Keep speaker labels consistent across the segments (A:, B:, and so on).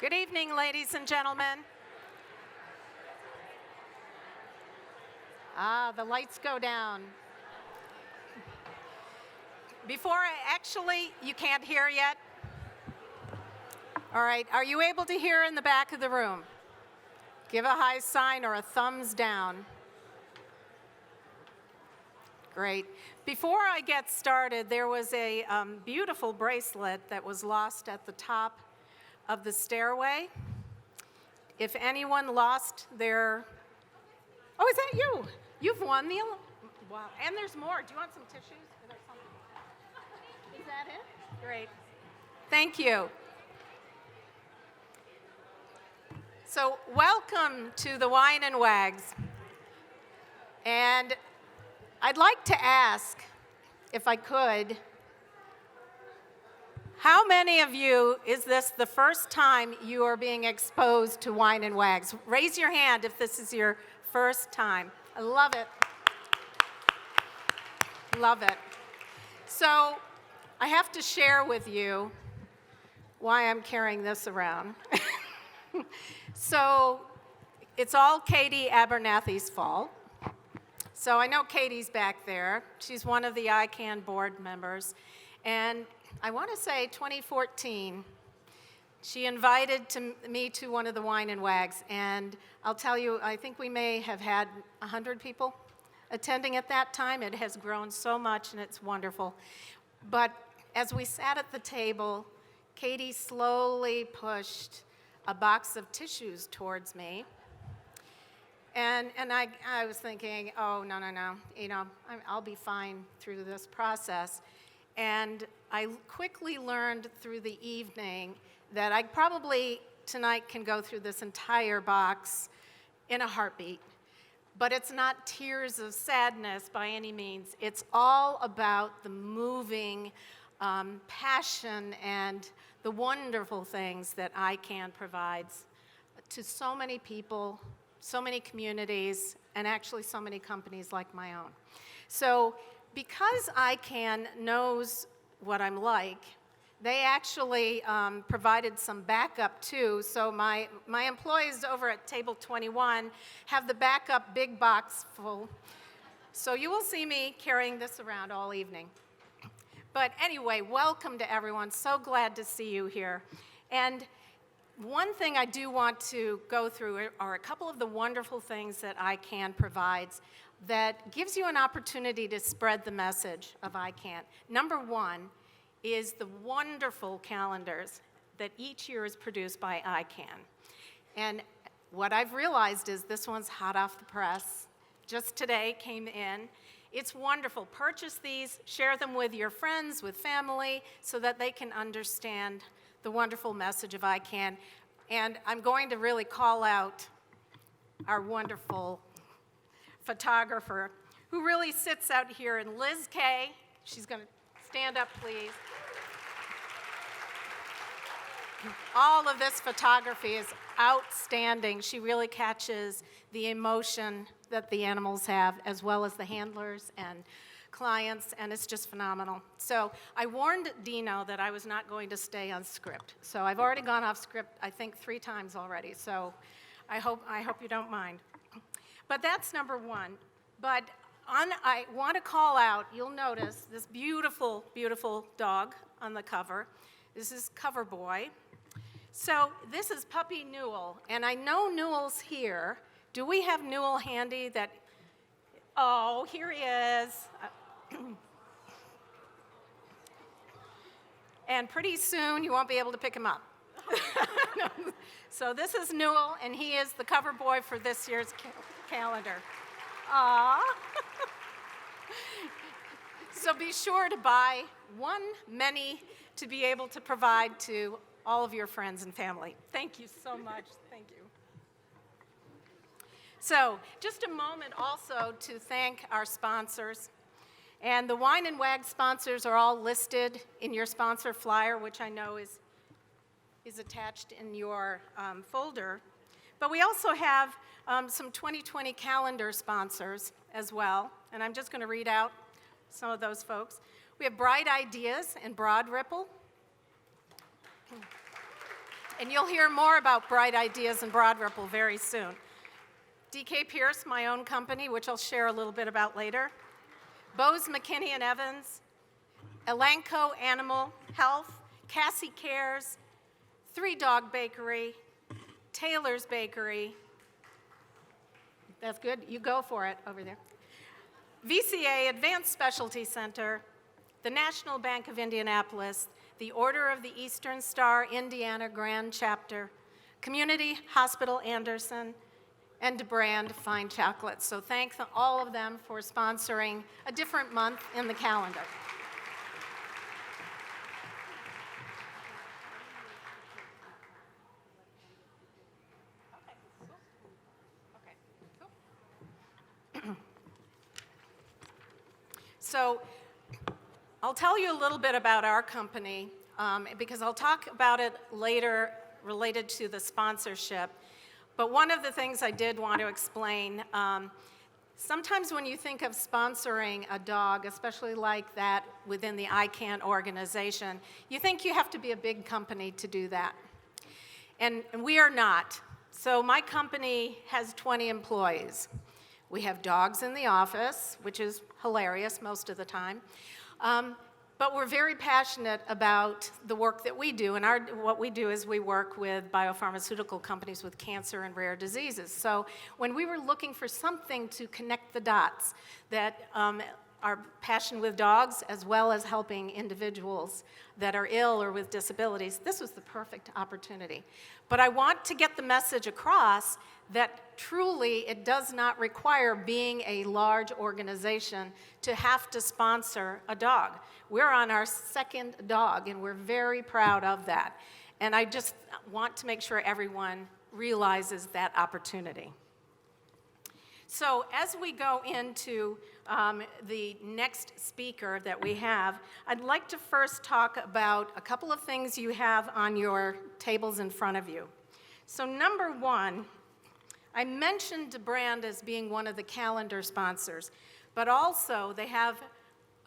A: Good evening, ladies and gentlemen. The lights go down. You can't hear yet? All right, are you able to hear in the back of the room? Give a high sign or a thumbs down. Great. Before I get started, there was a beautiful bracelet that was lost at the top of the stairway. If anyone lost their, oh, is that you? You've won the, wow, and there's more. Do you want some tissues? Is there something? Is that it? Great. Thank you. So welcome to the Wine and Wags. And I'd like to ask, if I could, how many of you, is this the first time you are being exposed to Wine and Wags? Raise your hand if this is your first time. I love it. Love it. So I have to share with you why I'm carrying this around. So it's all Katie Abernathy's fault. So I know Katie's back there. She's one of the ICAN board members. And I want to say 2014, she invited me to one of the Wine and Wags. And I'll tell you, I think we may have had 100 people attending at that time. It has grown so much, and it's wonderful. But as we sat at the table, Katie slowly pushed a box of tissues towards me. And I was thinking, oh, no, I'll be fine through this process. And I quickly learned through the evening that I probably tonight can go through this entire box in a heartbeat. But it's not tears of sadness by any means. It's all about the moving passion and the wonderful things that ICAN provides to so many people, so many communities, and actually so many companies like my own. So because ICAN knows what I'm like, they actually provided some backup too. So my employees over at table 21 have the backup big box full. So you will see me carrying this around all evening. But anyway, welcome to everyone. So glad to see you here. And one thing I do want to go through are a couple of the wonderful things that ICAN provides that gives you an opportunity to spread the message of ICAN. Number one is the wonderful calendars that each year is produced by ICAN. And what I've realized is this one's hot off the press. Just today came in. It's wonderful. Purchase these, share them with your friends, with family, so that they can understand the wonderful message of ICAN. And I'm going to really call out our wonderful photographer who really sits out here, and Liz Kay. She's going to stand up, please. All of this photography is outstanding. She really catches the emotion that the animals have, as well as the handlers and clients, and it's just phenomenal. So I warned Dino that I was not going to stay on script. So I've already gone off script, I think, 3 times already. So I hope you don't mind. But that's number one. But I want to call out, you'll notice this beautiful, beautiful dog on the cover. This is Cover Boy. So this is Puppy Newell, and I know Newell's here. Do we have Newell handy that, oh, here he is. And pretty soon you won't be able to pick him up. So this is Newell, and he is the cover boy for this year's calendar. Aww. So be sure to buy many to be able to provide to all of your friends and family. Thank you so much. Thank you. So just a moment also to thank our sponsors. And the Wine and Wag sponsors are all listed in your sponsor flyer, which I know is attached in your folder. But we also have some 2020 calendar sponsors as well. And I'm just going to read out some of those folks. We have Bright Ideas and Broad Ripple. And you'll hear more about Bright Ideas and Broad Ripple very soon. DK Pierce, my own company, which I'll share a little bit about later. Bose McKinney and Evans, Elanco Animal Health, Cassie Cares, 3 Dog Bakery, Taylor's Bakery. That's good. You go for it over there. VCA Advanced Specialty Center, the National Bank of Indianapolis, the Order of the Eastern Star Indiana Grand Chapter, Community Hospital Anderson, and DeBrand Fine Chocolate. So thank all of them for sponsoring a different month in the calendar. So I'll tell you a little bit about our company because I'll talk about it later related to the sponsorship. But one of the things I did want to explain, sometimes when you think of sponsoring a dog, especially like that within the ICAN organization, you think you have to be a big company to do that. And we are not. So my company has 20 employees. We have dogs in the office, which is hilarious most of the time. But we're very passionate about the work that we do. And what we do is we work with biopharmaceutical companies with cancer and rare diseases. So when we were looking for something to connect the dots, that our passion with dogs as well as helping individuals that are ill or with disabilities, this was the perfect opportunity. But I want to get the message across that truly it does not require being a large organization to have to sponsor a dog. We're on our 2nd dog, and we're very proud of that. And I just want to make sure everyone realizes that opportunity. So as we go into the next speaker that we have, I'd like to first talk about a couple of things you have on your tables in front of you. So number 1, I mentioned DeBrand as being one of the calendar sponsors, but also they have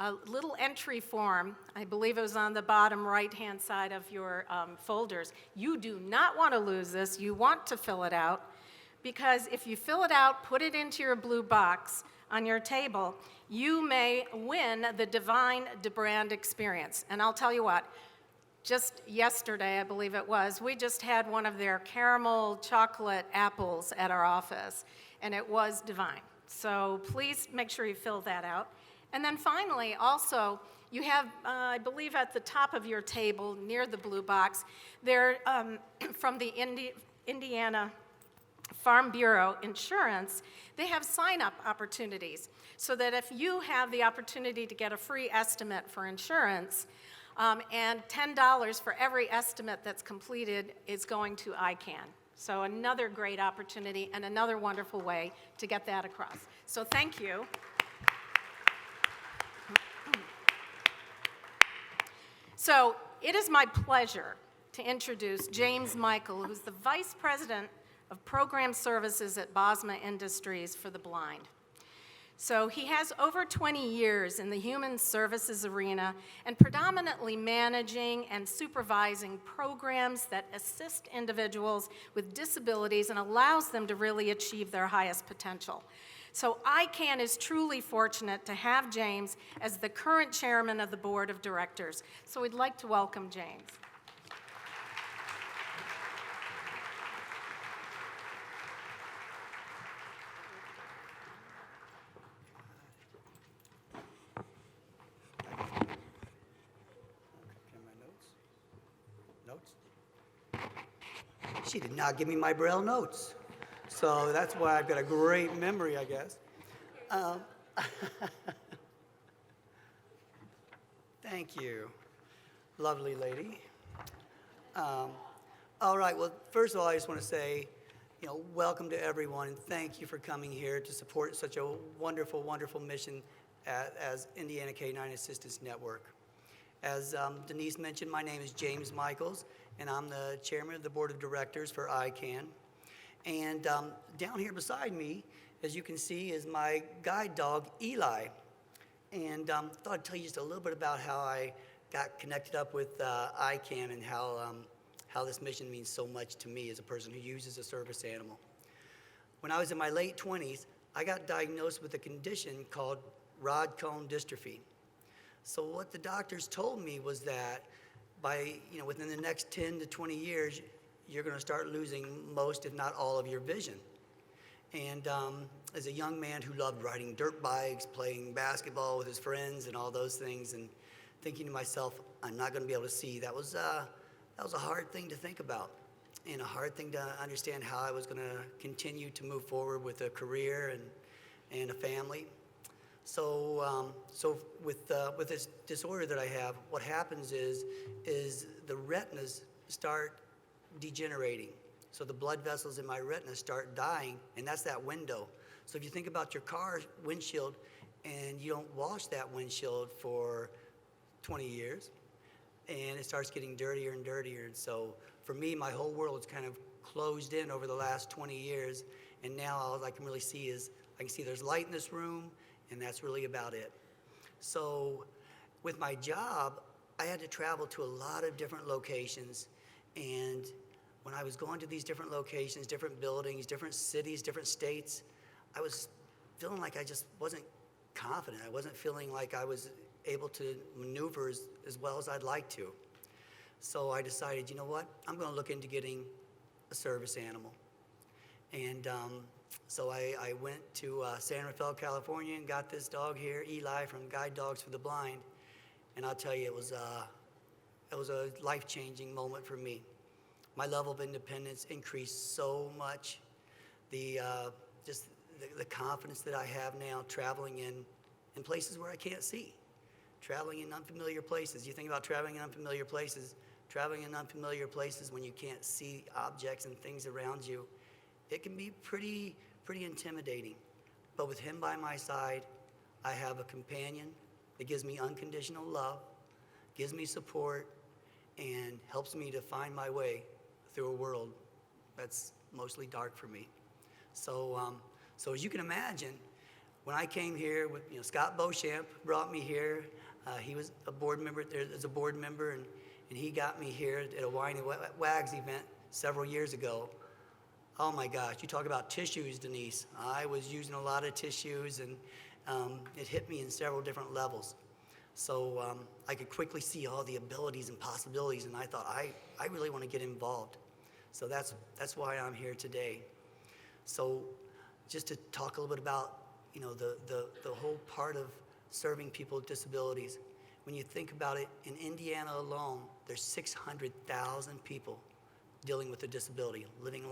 A: a little entry form. I believe it was on the bottom right-hand side of your folders. You do not want to lose this. You want to fill it out, because if you fill it out, put it into your blue box on your table, you may win the Divine DeBrand experience. And I'll tell you what, just yesterday, I believe it was, we just had one of their caramel chocolate apples at our office, and it was divine. So please make sure you fill that out. And then finally, also, you have, I believe at the top of your table, near the blue box, they're from the Indiana Farm Bureau Insurance, they have sign-up opportunities so that if you have the opportunity to get a free estimate for insurance, and $10 for every estimate that's completed is going to ICAN. So another great opportunity and another wonderful way to get that across. So thank you. So it is my pleasure to introduce James Michael, who's the Vice President of Program Services at Bosma Industries for the Blind. So he has over 20 years in the human services arena and predominantly managing and supervising programs that assist individuals with disabilities and allows them to really achieve their highest potential. So ICAN is truly fortunate to have James as the current chairman of the board of directors. So we'd like to welcome James.
B: She did not give me my Braille notes. So that's why I've got a great memory, I guess. Thank you, lovely lady. All right, well, first of all, I just want to say, welcome to everyone, and thank you for coming here to support such a wonderful, wonderful mission as Indiana Canine Assistant Network. As Denise mentioned, my name is James Michaels, and I'm the chairman of the board of directors for ICAN. And down here beside me, as you can see, is my guide dog, Eli. And I thought I'd tell you just a little bit about how I got connected up with ICAN and how how this mission means so much to me as a person who uses a service animal. When I was in my late 20s, I got diagnosed with a condition called rod cone dystrophy. So what the doctors told me was that within the next 10 to 20 years, you're going to start losing most, if not all, of your vision. And as a young man who loved riding dirt bikes, playing basketball with his friends and all those things, and thinking to myself, I'm not going to be able to see, that was a hard thing to think about, and a hard thing to understand how I was going to continue to move forward with a career and a family. So with this disorder that I have, what happens is the retinas start degenerating. So the blood vessels in my retina start dying, and that's that window. So if you think about your car windshield and you don't wash that windshield for 20 years, and it starts getting dirtier and dirtier. And so for me, my whole world is kind of closed in over the last 20 years, and now all I can really see is, I can see there's light in this room, and that's really about it. So with my job, I had to travel to a lot of different locations, and when I was going to these different locations, different buildings, different cities, different states, I was feeling like I just wasn't confident. I wasn't feeling like I was able to maneuver as well as I'd like to. So I decided, you know what, I'm going to look into getting a service animal. And so I went to San Rafael, California, and got this dog here, Eli, from Guide Dogs for the Blind. And I'll tell you, it was a life-changing moment for me. My level of independence increased so much. The confidence that I have now traveling in places where I can't see, traveling in unfamiliar places. You think about traveling in unfamiliar places when you can't see objects and things around you, it can be pretty intimidating. But with him by my side, I have a companion that gives me unconditional love, gives me support, and helps me to find my way through a world that's mostly dark for me. So as you can imagine, when I came here with, Scott Beauchamp brought me here. He was a board member, and he got me here at a Wine and Wags event several years ago. Oh my gosh, you talk about tissues, Denise. I was using a lot of tissues, and it hit me in several different levels. So I could quickly see all the abilities and possibilities, and I thought, I really want to get involved. So that's why I'm here today. So just to talk a little bit about, the whole part of serving people with disabilities. When you think about it, in Indiana alone, there's 600,000 people dealing with a disability, living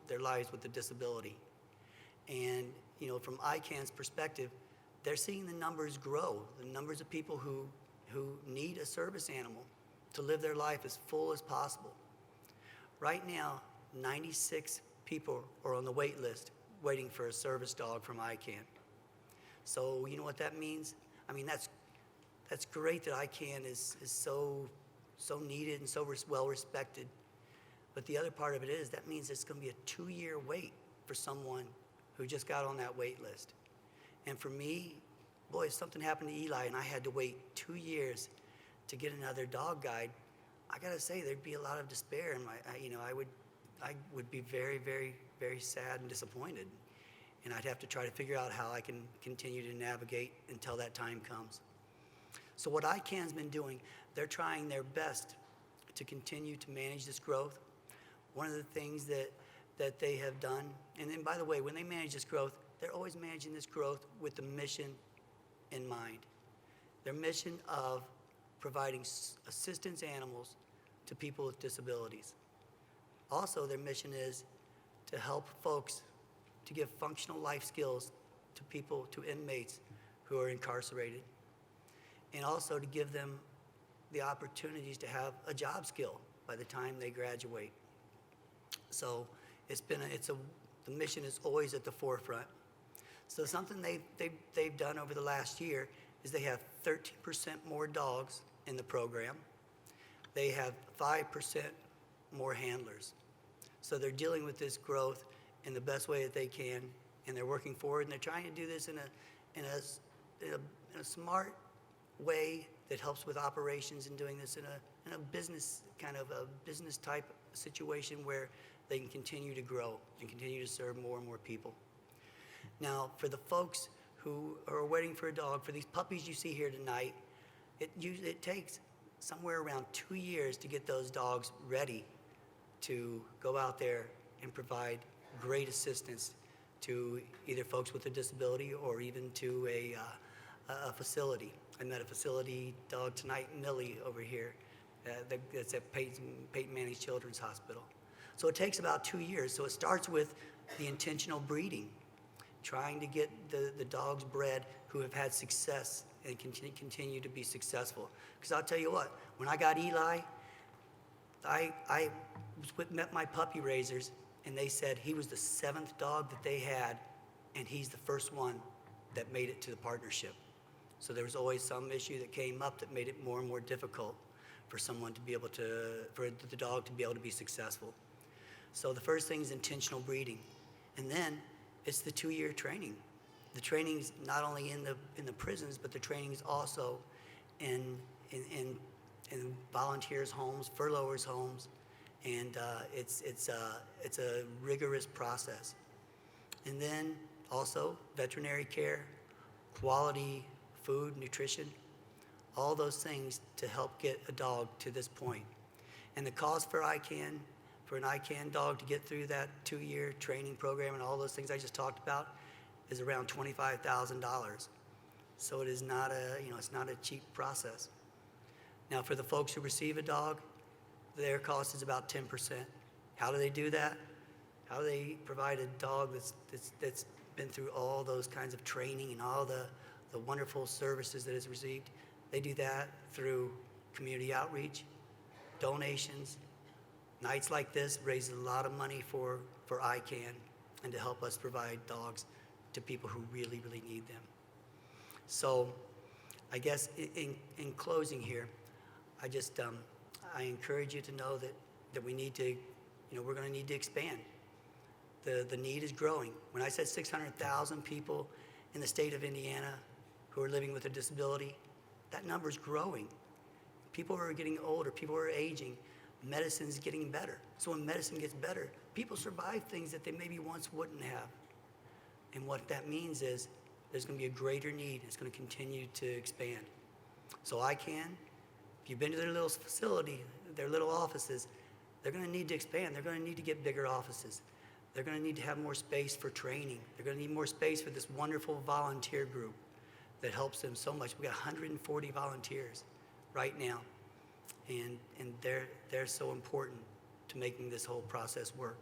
B: their lives with a disability. And, from ICAN's perspective, they're seeing the numbers grow, the numbers of people who need a service animal to live their life as full as possible. Right now, 96 people are on the wait list waiting for a service dog from ICAN. So you know what that means? I mean, that's great that ICAN is so needed and so well respected. But the other part of it is that means it's going to be a 2-year wait for someone who just got on that wait list. And for me, boy, if something happened to Eli and I had to wait 2 years to get another dog guide, I gotta say there'd be a lot of despair, and I would be very, very, very sad and disappointed. And I'd have to try to figure out how I can continue to navigate until that time comes. So what ICAN's been doing, they're trying their best to continue to manage this growth. One of the things that they have done, and then by the way, when they manage this growth, they're always managing this growth with the mission in mind. Their mission of providing assistance animals to people with disabilities. Also, their mission is to help folks to give functional life skills to people, to inmates who are incarcerated, and also to give them the opportunities to have a job skill by the time they graduate. So the mission is always at the forefront. So something they've done over the last year is they have 13% more dogs in the program. They have 5% more handlers. So they're dealing with this growth in the best way that they can, and they're working forward, and they're trying to do this in a smart way that helps with operations, and doing this in in a business, kind of a business type situation where they can continue to grow and continue to serve more and more people. Now, for the folks who are waiting for a dog, for these puppies you see here tonight, it takes somewhere around 2 years to get those dogs ready to go out there and provide great assistance to either folks with a disability or even to a facility. I met a facility dog tonight, Millie, over here, that's at Peyton Manning's Children's Hospital. So it takes about 2 years. So it starts with the intentional breeding, trying to get the dogs bred who have had success and continue to be successful. Because I'll tell you what, when I got Eli, I met my puppy raisers, and they said he was the 7th dog that they had, and he's the first one that made it to the partnership. So there was always some issue that came up that made it more and more difficult for someone to be able to, for the dog to be able to be successful. So the first thing is intentional breeding. And then it's the 2-year training. The training's not only in the prisons, but the training's also in volunteers' homes, furloughers' homes, and it's a rigorous process. And then also veterinary care, quality food, nutrition, all those things to help get a dog to this point. And the cost for ICAN, for an ICAN dog to get through that 2-year training program and all those things I just talked about, is around $25,000. So it is not it's not a cheap process. Now for the folks who receive a dog, their cost is about 10%. How do they do that? How do they provide a dog that's been through all those kinds of training and all the wonderful services that it's received? They do that through community outreach, donations. Nights like this raise a lot of money for ICAN and to help us provide dogs to people who really, really need them. So I guess in closing here, I encourage you to know that we need to, we're going to need to expand. The need is growing. When I said 600,000 people in the state of Indiana who are living with a disability, that number is growing. People are getting older, people are aging, medicine's getting better. So when medicine gets better, people survive things that they maybe once wouldn't have. And what that means is there's going to be a greater need. It's going to continue to expand. So ICAN, if you've been to their little facility, their little offices, they're going to need to expand. They're going to need to get bigger offices. They're going to need to have more space for training. They're going to need more space for this wonderful volunteer group that helps them so much. We got 140 volunteers right now, and they're so important to making this whole process work.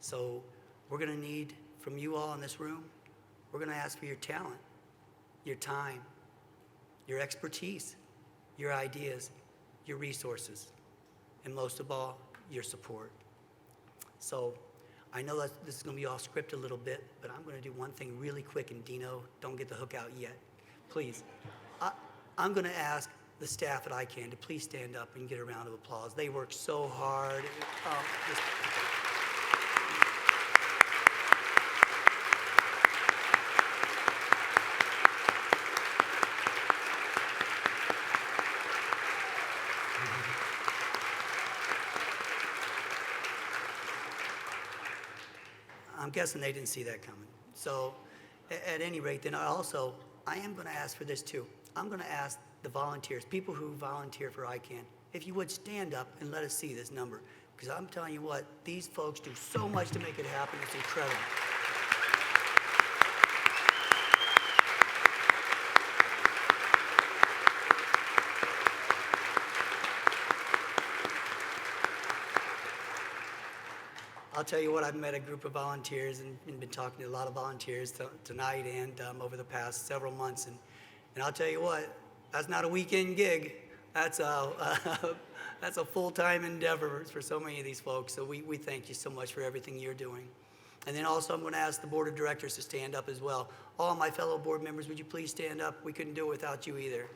B: So we're going to need from you all in this room, we're going to ask for your talent, your time, your expertise, your ideas, your resources, and most of all, your support. So I know that this is going to be off script a little bit, but I'm going to do one thing really quick, and Dino, don't get the hook out yet, please. I'm going to ask the staff at ICAN to please stand up and get a round of applause. They work so hard. I'm guessing they didn't see that coming. So at any rate, then I am going to ask for this too. I'm going to ask the volunteers, people who volunteer for ICAN, if you would stand up and let us see this number. Because I'm telling you what, these folks do so much to make it happen. It's incredible. I'll tell you what, I've met a group of volunteers and been talking to a lot of volunteers tonight and over the past several months. And I'll tell you what, that's not a weekend gig. That's a full-time endeavor for so many of these folks. So we thank you so much for everything you're doing. And then also I'm going to ask the board of directors to stand up as well. All my fellow board members, would you please stand up? We couldn't do it without you either.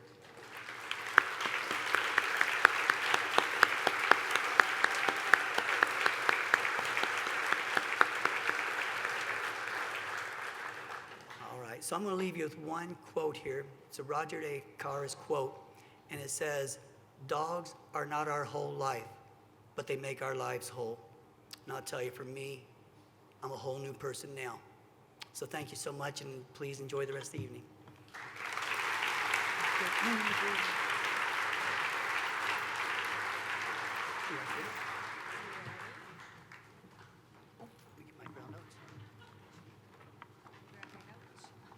B: So I'm going to leave you with one quote here. It's a Roger A. Carr's quote, and it says, Dogs are not our whole life, but they make our lives whole. And I'll tell you, for me, I'm a whole new person now. So thank you so much, and please enjoy the rest of the evening.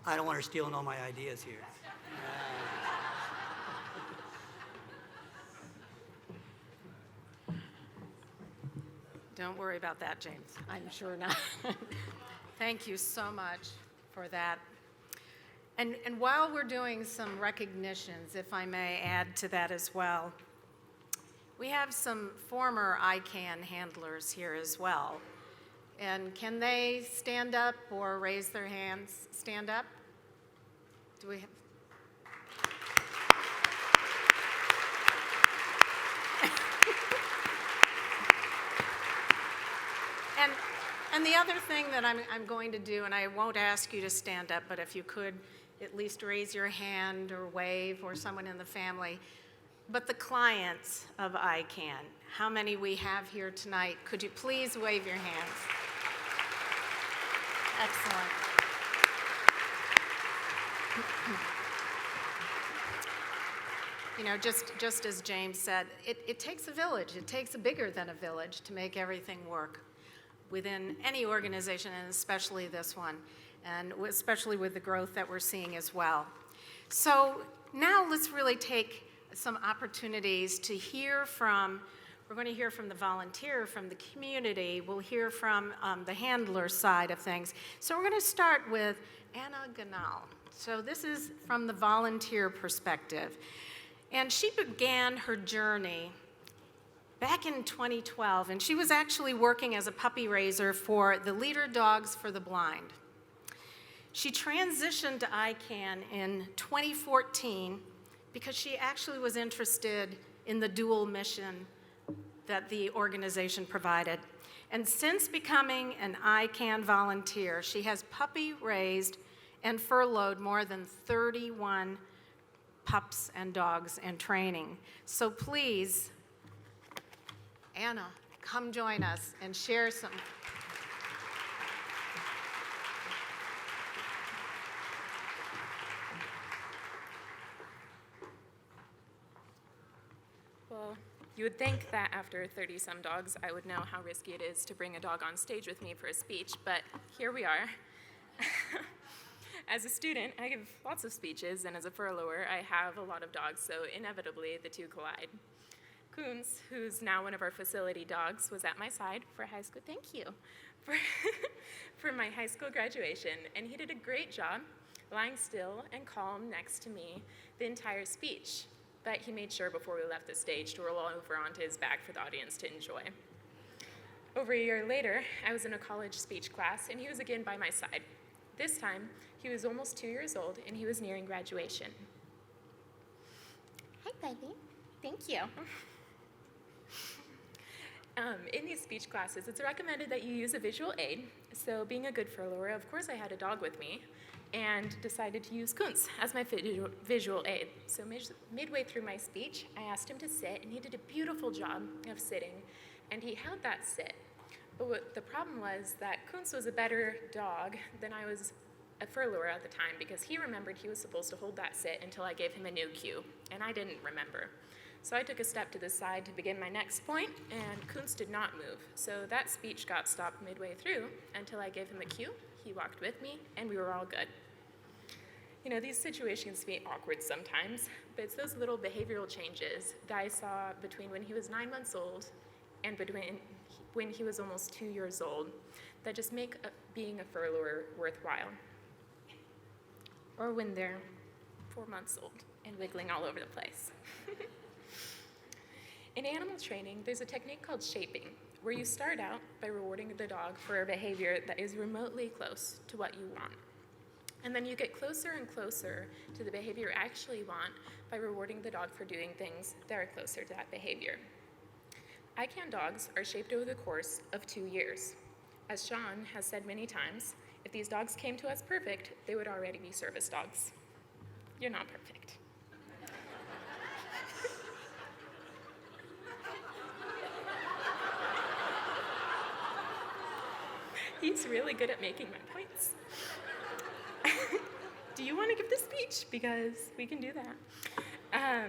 B: I don't want her stealing all my ideas here.
A: Don't worry about that, James. I'm sure not. Thank you so much for that. And while we're doing some recognitions, if I may add to that as well, we have some former ICAN handlers here as well. And can they stand up or raise their hands? Stand up? Do we have? And the other thing that I'm going to do, and I won't ask you to stand up, but if you could at least raise your hand or wave, or someone in the family. But the clients of ICAN, how many we have here tonight, could you please wave your hands? Excellent. You know, just as James said, it takes a village. It takes a bigger than a village to make everything work within any organization, and especially this one, and especially with the growth that we're seeing as well. So now let's really take some opportunities to hear from, we're going to hear from the volunteer, from the community, we'll hear from the handler side of things. So we're going to start with Anna Gennall. So this is from the volunteer perspective. And she began her journey back in 2012, and she was actually working as a puppy raiser for the Leader Dogs for the Blind. She transitioned to ICAN in 2014 because she actually was interested in the dual mission that the organization provided. And since becoming an ICAN volunteer, she has puppy raised and furloughed more than 31 pups and dogs in training. So please, Anna, come join us and share some.
C: Well, you would think that after 30-some dogs, I would know how risky it is to bring a dog on stage with me for a speech, but here we are. As a student, I give lots of speeches, and as a furlougher, I have a lot of dogs, so inevitably the two collide. Coons, who's now one of our facility dogs, was at my side for high school, thank you, for my high school graduation, and he did a great job lying still and calm next to me the entire speech. But he made sure before we left the stage to roll over onto his back for the audience to enjoy. Over a year later, I was in a college speech class, and he was again by my side. This time, he was almost 2 years old, and he was nearing graduation. Hi, buddy. Thank you. In these speech classes, it's recommended that you use a visual aid. So being a good furlougher, of course I had a dog with me, and decided to use Kuntz as my visual aid. So midway through my speech, I asked him to sit, and he did a beautiful job of sitting, and he held that sit. But what the problem was that Kuntz was a better dog than I was a furlougher at the time, because he remembered he was supposed to hold that sit until I gave him a new cue, and I didn't remember. So I took a step to the side to begin my next point, and Kuntz did not move. So that speech got stopped midway through until I gave him a cue. He walked with me, and we were all good. You know, these situations can be awkward sometimes, but it's those little behavioral changes that I saw between when he was 9 months old and between when he was almost 2 years old that just make being a furlougher worthwhile. Or when they're 4 months old and wiggling all over the place. In animal training, there's a technique called shaping, where you start out by rewarding the dog for a behavior that is remotely close to what you want. And then you get closer and closer to the behavior you actually want by rewarding the dog for doing things that are closer to that behavior. ICAN dogs are shaped over the course of 2 years. As Sean has said many times, if these dogs came to us perfect, they would already be service dogs. You're not perfect. He's really good at making my points. Do you want to give the speech? Because we can do that.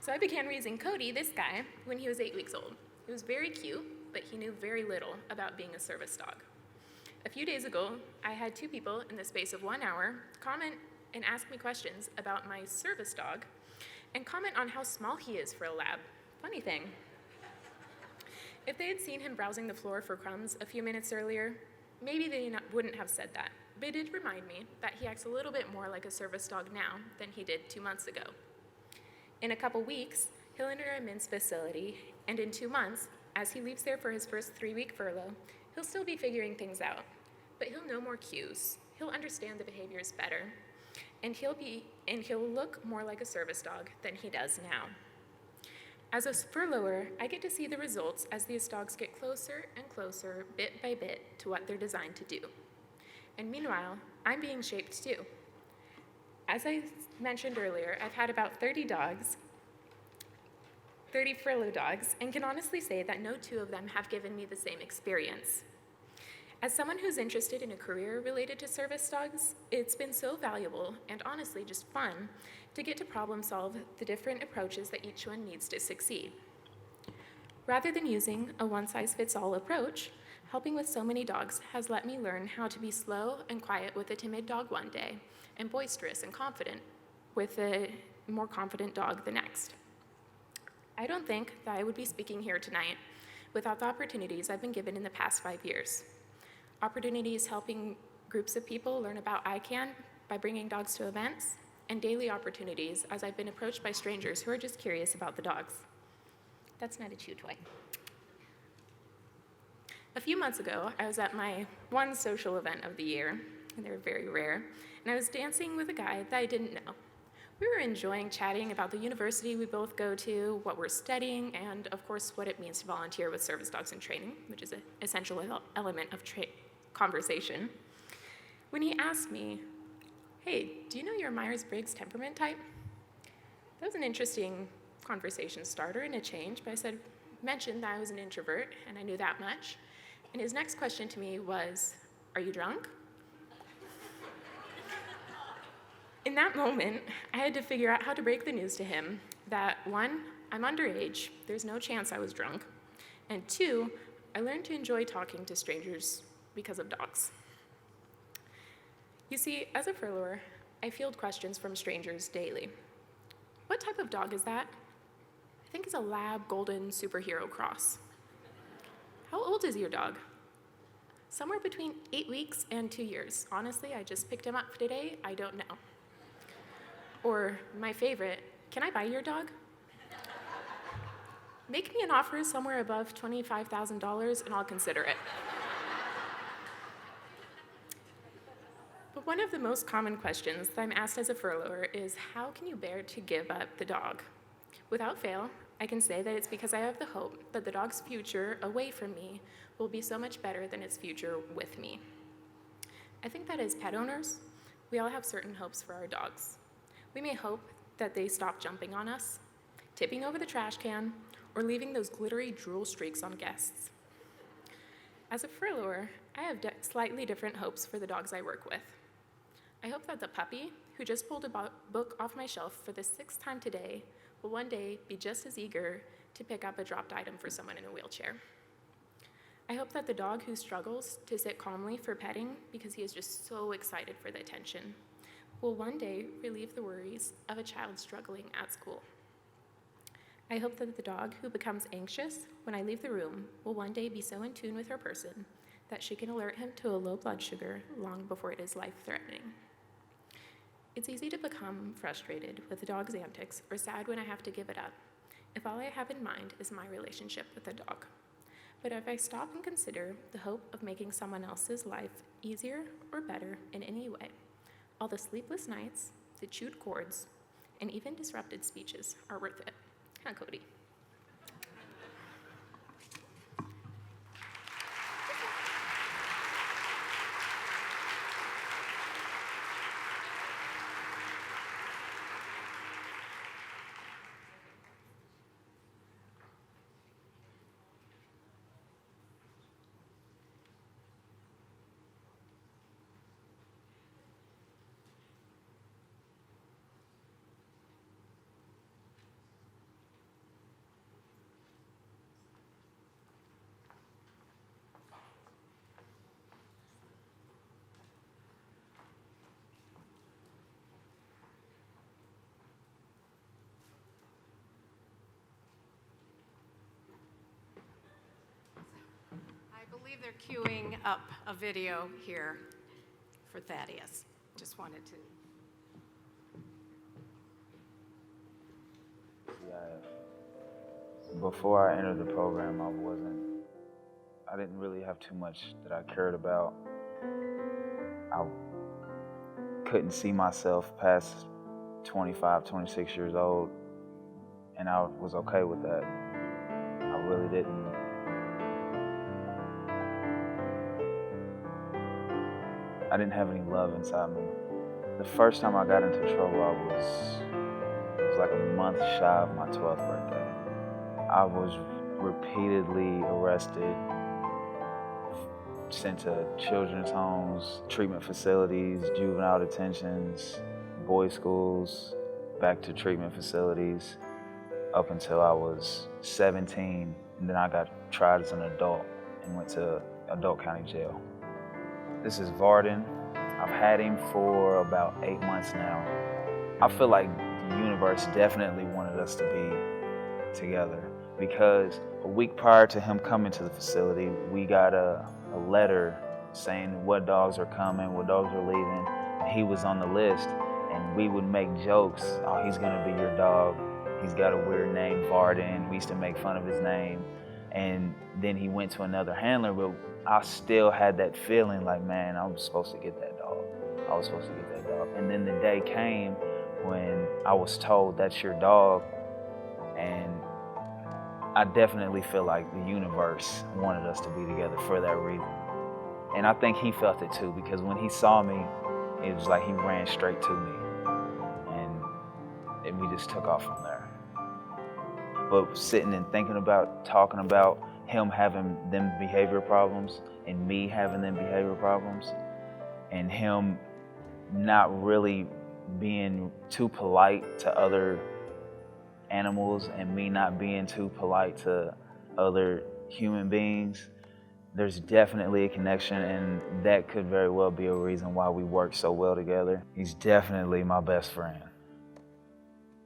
C: So I began raising Cody, this guy, when he was 8 weeks old. He was very cute, but he knew very little about being a service dog. A few days ago, I had 2 people in the space of 1 hour comment and ask me questions about my service dog and comment on how small he is for a lab. Funny thing. If they had seen him browsing the floor for crumbs a few minutes earlier, maybe they wouldn't have said that, but it did remind me that he acts a little bit more like a service dog now than he did 2 months ago. In a couple weeks, he'll enter a men's facility, and in 2 months, as he leaves there for his first 3-week furlough, he'll still be figuring things out, but he'll know more cues, he'll understand the behaviors better, and he'll look more like a service dog than he does now. As a furlougher, I get to see the results as these dogs get closer and closer, bit by bit, to what they're designed to do. And meanwhile, I'm being shaped too. As I mentioned earlier, I've had about 30 furlough dogs, and can honestly say that no 2 of them have given me the same experience. As someone who's interested in a career related to service dogs, it's been so valuable and honestly just fun to get to problem solve the different approaches that each one needs to succeed. Rather than using a one-size-fits-all approach, helping with so many dogs has let me learn how to be slow and quiet with a timid dog one day, and boisterous and confident with a more confident dog the next. I don't think that I would be speaking here tonight without the opportunities I've been given in the past 5 years. Opportunities helping groups of people learn about ICAN by bringing dogs to events, and daily opportunities as I've been approached by strangers who are just curious about the dogs. That's not a chew toy. A few months ago, I was at my one social event of the year, and they're very rare, and I was dancing with a guy that I didn't know. We were enjoying chatting about the university we both go to, what we're studying, and of course what it means to volunteer with service dogs in training, which is an essential element of conversation. When he asked me, "Hey, do you know your Myers-Briggs temperament type?" That was an interesting conversation starter and a change, but I mentioned that I was an introvert, and I knew that much. And his next question to me was, "Are you drunk?" In that moment, I had to figure out how to break the news to him that 1, I'm underage, there's no chance I was drunk, and 2, I learned to enjoy talking to strangers because of dogs. You see, as a furlougher, I field questions from strangers daily. What type of dog is that? I think it's a lab golden superhero cross. How old is your dog? Somewhere between 8 weeks and 2 years. Honestly, I just picked him up today, I don't know. Or my favorite, can I buy your dog? Make me an offer somewhere above $25,000 and I'll consider it. But one of the most common questions that I'm asked as a furlougher is, how can you bear to give up the dog? Without fail, I can say that it's because I have the hope that the dog's future away from me will be so much better than its future with me. I think that as pet owners, we all have certain hopes for our dogs. We may hope that they stop jumping on us, tipping over the trash can, or leaving those glittery drool streaks on guests. As a furlougher, I have slightly different hopes for the dogs I work with. I hope that the puppy, who just pulled a book off my shelf for the 6th time today, will one day be just as eager to pick up a dropped item for someone in a wheelchair. I hope that the dog who struggles to sit calmly for petting because he is just so excited for the attention will one day relieve the worries of a child struggling at school. I hope that the dog who becomes anxious when I leave the room will one day be so in tune with her person that she can alert him to a low blood sugar long before it is life-threatening. It's easy to become frustrated with the dog's antics or sad when I have to give it up, if all I have in mind is my relationship with the dog. But if I stop and consider the hope of making someone else's life easier or better in any way, all the sleepless nights, the chewed cords, and even disrupted speeches are worth it. Huh, Cody?
A: believe they're queuing up a video here for Thaddeus. Just wanted to.
D: Yeah. Before I entered the program, I didn't really have too much that I cared about. I couldn't see myself past 25, 26 years old, and I was okay with that. I really didn't. I didn't have any love inside me. The first time I got into trouble, it was like a month shy of my 12th birthday. I was repeatedly arrested, sent to children's homes, treatment facilities, juvenile detentions, boys' schools, back to treatment facilities, up until I was 17, and then I got tried as an adult and went to adult county jail. This is Varden. I've had him for about 8 months now. I feel like the universe definitely wanted us to be together, because a week prior to him coming to the facility, we got a letter saying what dogs are coming, what dogs are leaving. He was on the list, and we would make jokes. Oh, he's gonna be your dog. He's got a weird name, Varden. We used to make fun of his name. And then he went to another handler, but I still had that feeling like, man, I was supposed to get that dog. I was supposed to get that dog. And then the day came when I was told, that's your dog. And I definitely feel like the universe wanted us to be together for that reason. And I think he felt it too, because when he saw me, it was like he ran straight to me. And we just took off from there. But sitting and thinking about, talking about him having them behavior problems and me having them behavior problems, and him not really being too polite to other animals and me not being too polite to other human beings, there's definitely a connection, and that could very well be a reason why we work so well together. He's definitely my best friend.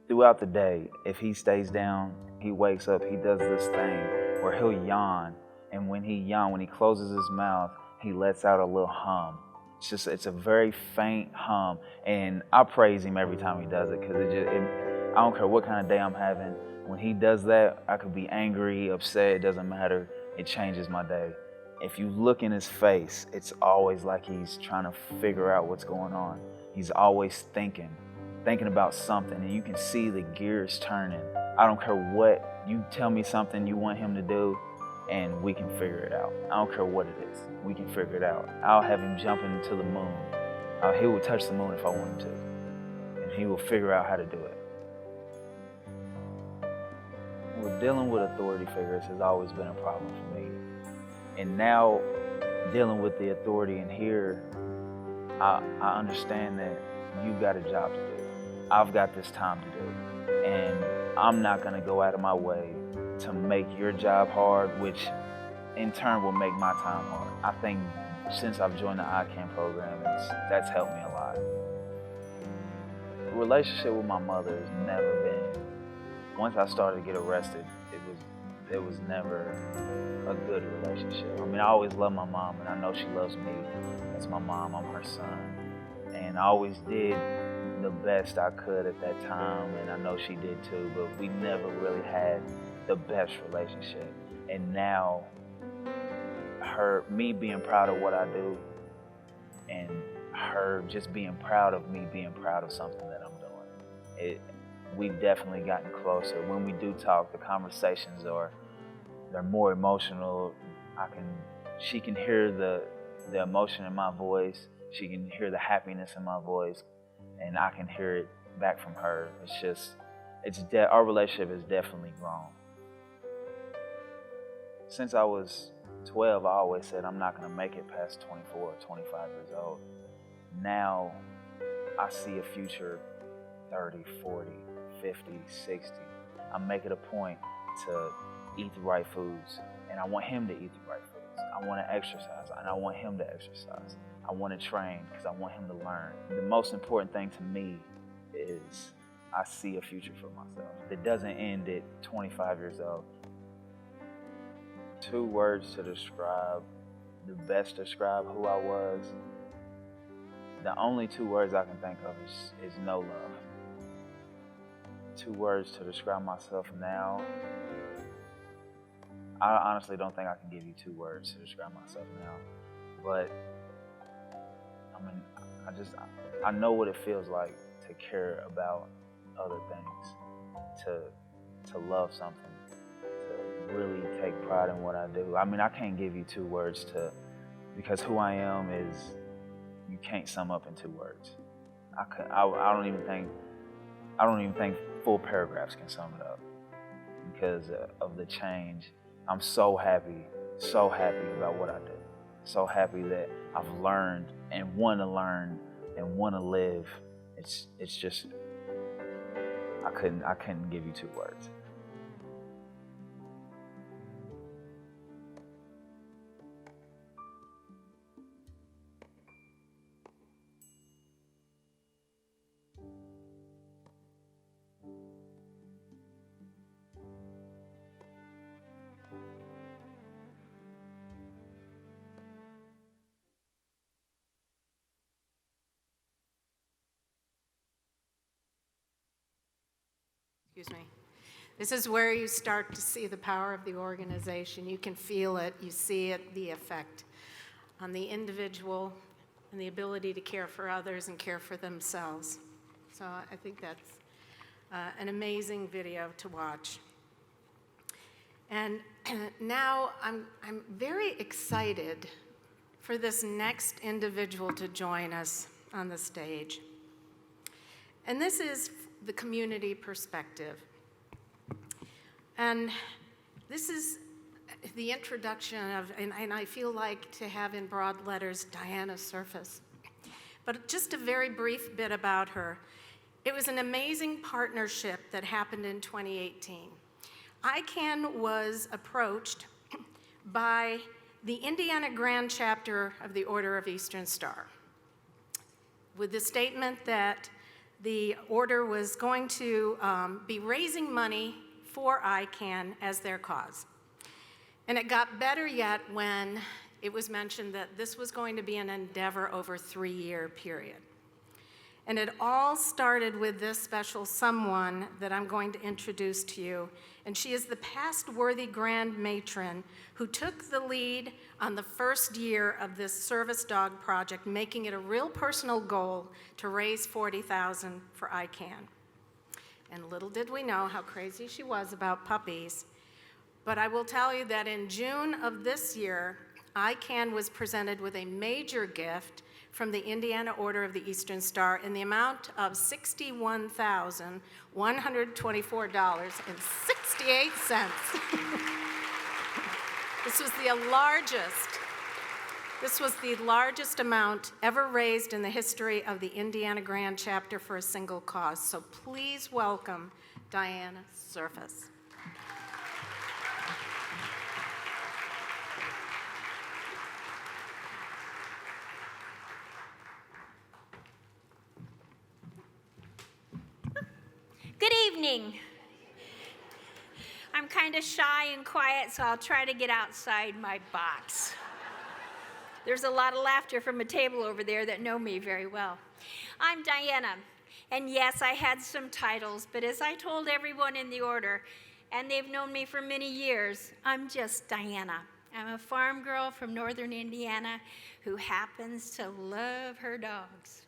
D: Throughout the day, if he stays down, he wakes up, he does this thing where he'll yawn, and when he closes his mouth, he lets out a little hum. It's a very faint hum, and I praise him every time he does it, because I don't care what kind of day I'm having. When he does that, I could be angry, upset, it doesn't matter. It changes my day. If you look in his face, it's always like he's trying to figure out what's going on. He's always thinking about something, and you can see the gears turning. I don't care what, you tell me something you want him to do, and we can figure it out. I don't care what it is, we can figure it out. I'll have him jumping into the moon. He will touch the moon if I want him to, and he will figure out how to do it. Well, dealing with authority figures has always been a problem for me. And now, dealing with the authority in here, I understand that you've got a job to do. I've got this time to do. And I'm not gonna go out of my way to make your job hard, which in turn will make my time hard. I think since I've joined the ICAN program, that's helped me a lot. The relationship with my mother has never been, once I started to get arrested, it was never a good relationship. I mean, I always loved my mom, and I know she loves me as my mom. I'm her son. And I always did the best I could at that time, and I know she did too, but we never really had the best relationship. And now, me being proud of what I do, and her just being proud of me being proud of something that I'm doing, we've definitely gotten closer. When we do talk, the conversations they're more emotional. She can hear the emotion in my voice. She can hear the happiness in my voice, and I can hear it back from her. Our relationship has definitely grown. Since I was 12, I always said I'm not gonna make it past 24 or 25 years old. Now, I see a future 30, 40, 50, 60. I'm making a point to eat the right foods, and I want him to eat the right foods. I want to exercise, and I want him to exercise. I want to train because I want him to learn. The most important thing to me is I see a future for myself that doesn't end at 25 years old. 2 words to describe best describe who I was, the only 2 words I can think of is no love. 2 words to describe myself now. I honestly don't think I can give you 2 words to describe myself now, but I mean, I know what it feels like to care about other things, to love something, to really take pride in what I do. I mean, I can't give you 2 words because who I am is, you can't sum up in 2 words. I don't even think full paragraphs can sum it up because of the change. I'm so happy about what I do. So happy that I've learned and want to learn and want to live. It's just, I couldn't give you 2 words.
A: Excuse me. This is where you start to see the power of the organization. You can feel it, you see it, the effect on the individual and the ability to care for others and care for themselves. So I think that's an amazing video to watch. And now I'm very excited for this next individual to join us on the stage. And this is the community perspective. And this is the introduction of, and I feel like to have in broad letters, Diana Surface. But just a very brief bit about her. It was an amazing partnership that happened in 2018. ICAN was approached by the Indiana Grand Chapter of the Order of Eastern Star with the statement that the order was going to be raising money for ICAN as their cause. And it got better yet when it was mentioned that this was going to be an endeavor over a 3-year period. And it all started with this special someone that I'm going to introduce to you. And she is the past worthy grand matron who took the lead on the first year of this service dog project, making it a real personal goal to raise $40,000 for ICAN. And little did we know how crazy she was about puppies. But I will tell you that in June of this year, ICAN was presented with a major gift from the Indiana Order of the Eastern Star in the amount of $61,124.68. This was the largest amount ever raised in the history of the Indiana Grand Chapter for a single cause. So please welcome Diana Surface.
E: Good evening. I'm kind of shy and quiet, so I'll try to get outside my box. There's a lot of laughter from a table over there that know me very well. I'm Diana, and yes, I had some titles, but as I told everyone in the order, and they've known me for many years, I'm just Diana. I'm a farm girl from northern Indiana who happens to love her dogs.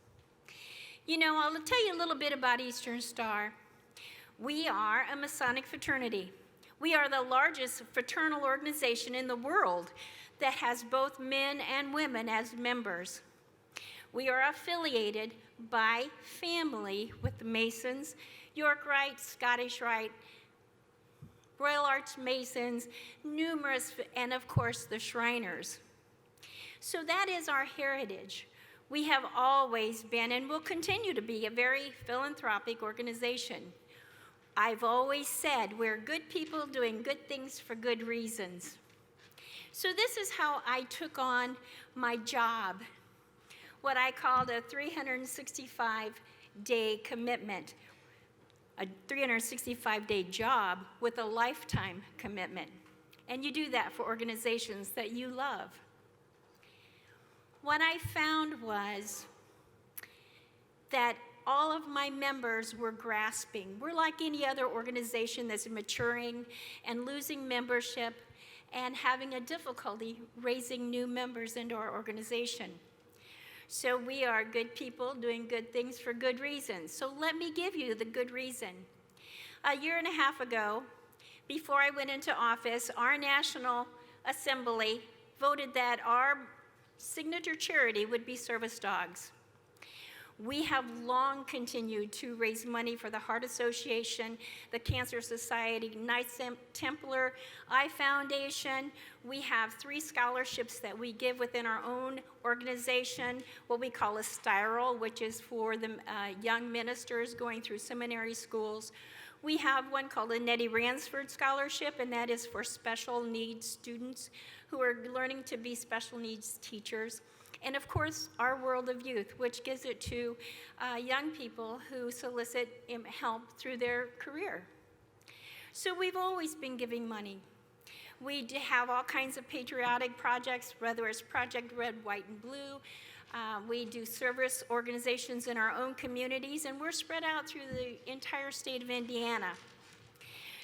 E: You know, I'll tell you a little bit about Eastern Star. We are a Masonic fraternity. We are the largest fraternal organization in the world that has both men and women as members. We are affiliated by family with the Masons, York Rite, Scottish Rite, Royal Arch Masons, numerous, and of course the Shriners. So that is our heritage. We have always been and will continue to be a very philanthropic organization. I've always said we're good people doing good things for good reasons. So this is how I took on my job, what I called a 365-day commitment, a 365-day job with a lifetime commitment. And you do that for organizations that you love. what I found was that all of my members were grasping. We're like any other organization that's maturing and losing membership and having a difficulty raising new members into our organization. So we are good people doing good things for good reasons. So let me give you the good reason. A year and a half ago, before I went into office, our National Assembly voted that our signature charity would be service dogs. We have long continued to raise money for the Heart Association, the Cancer Society, Knights Templar, I Foundation. We have 3 scholarships that we give within our own organization, what we call a Styrol, which is for the young ministers going through seminary schools. We have one called a Nettie Ransford Scholarship, and that is for special needs students who are learning to be special needs teachers. And of course, our World of Youth, which gives it to young people who solicit help through their career. So we've always been giving money. We have all kinds of patriotic projects, whether it's Project Red, White, and Blue. We do service organizations in our own communities, and we're spread out through the entire state of Indiana.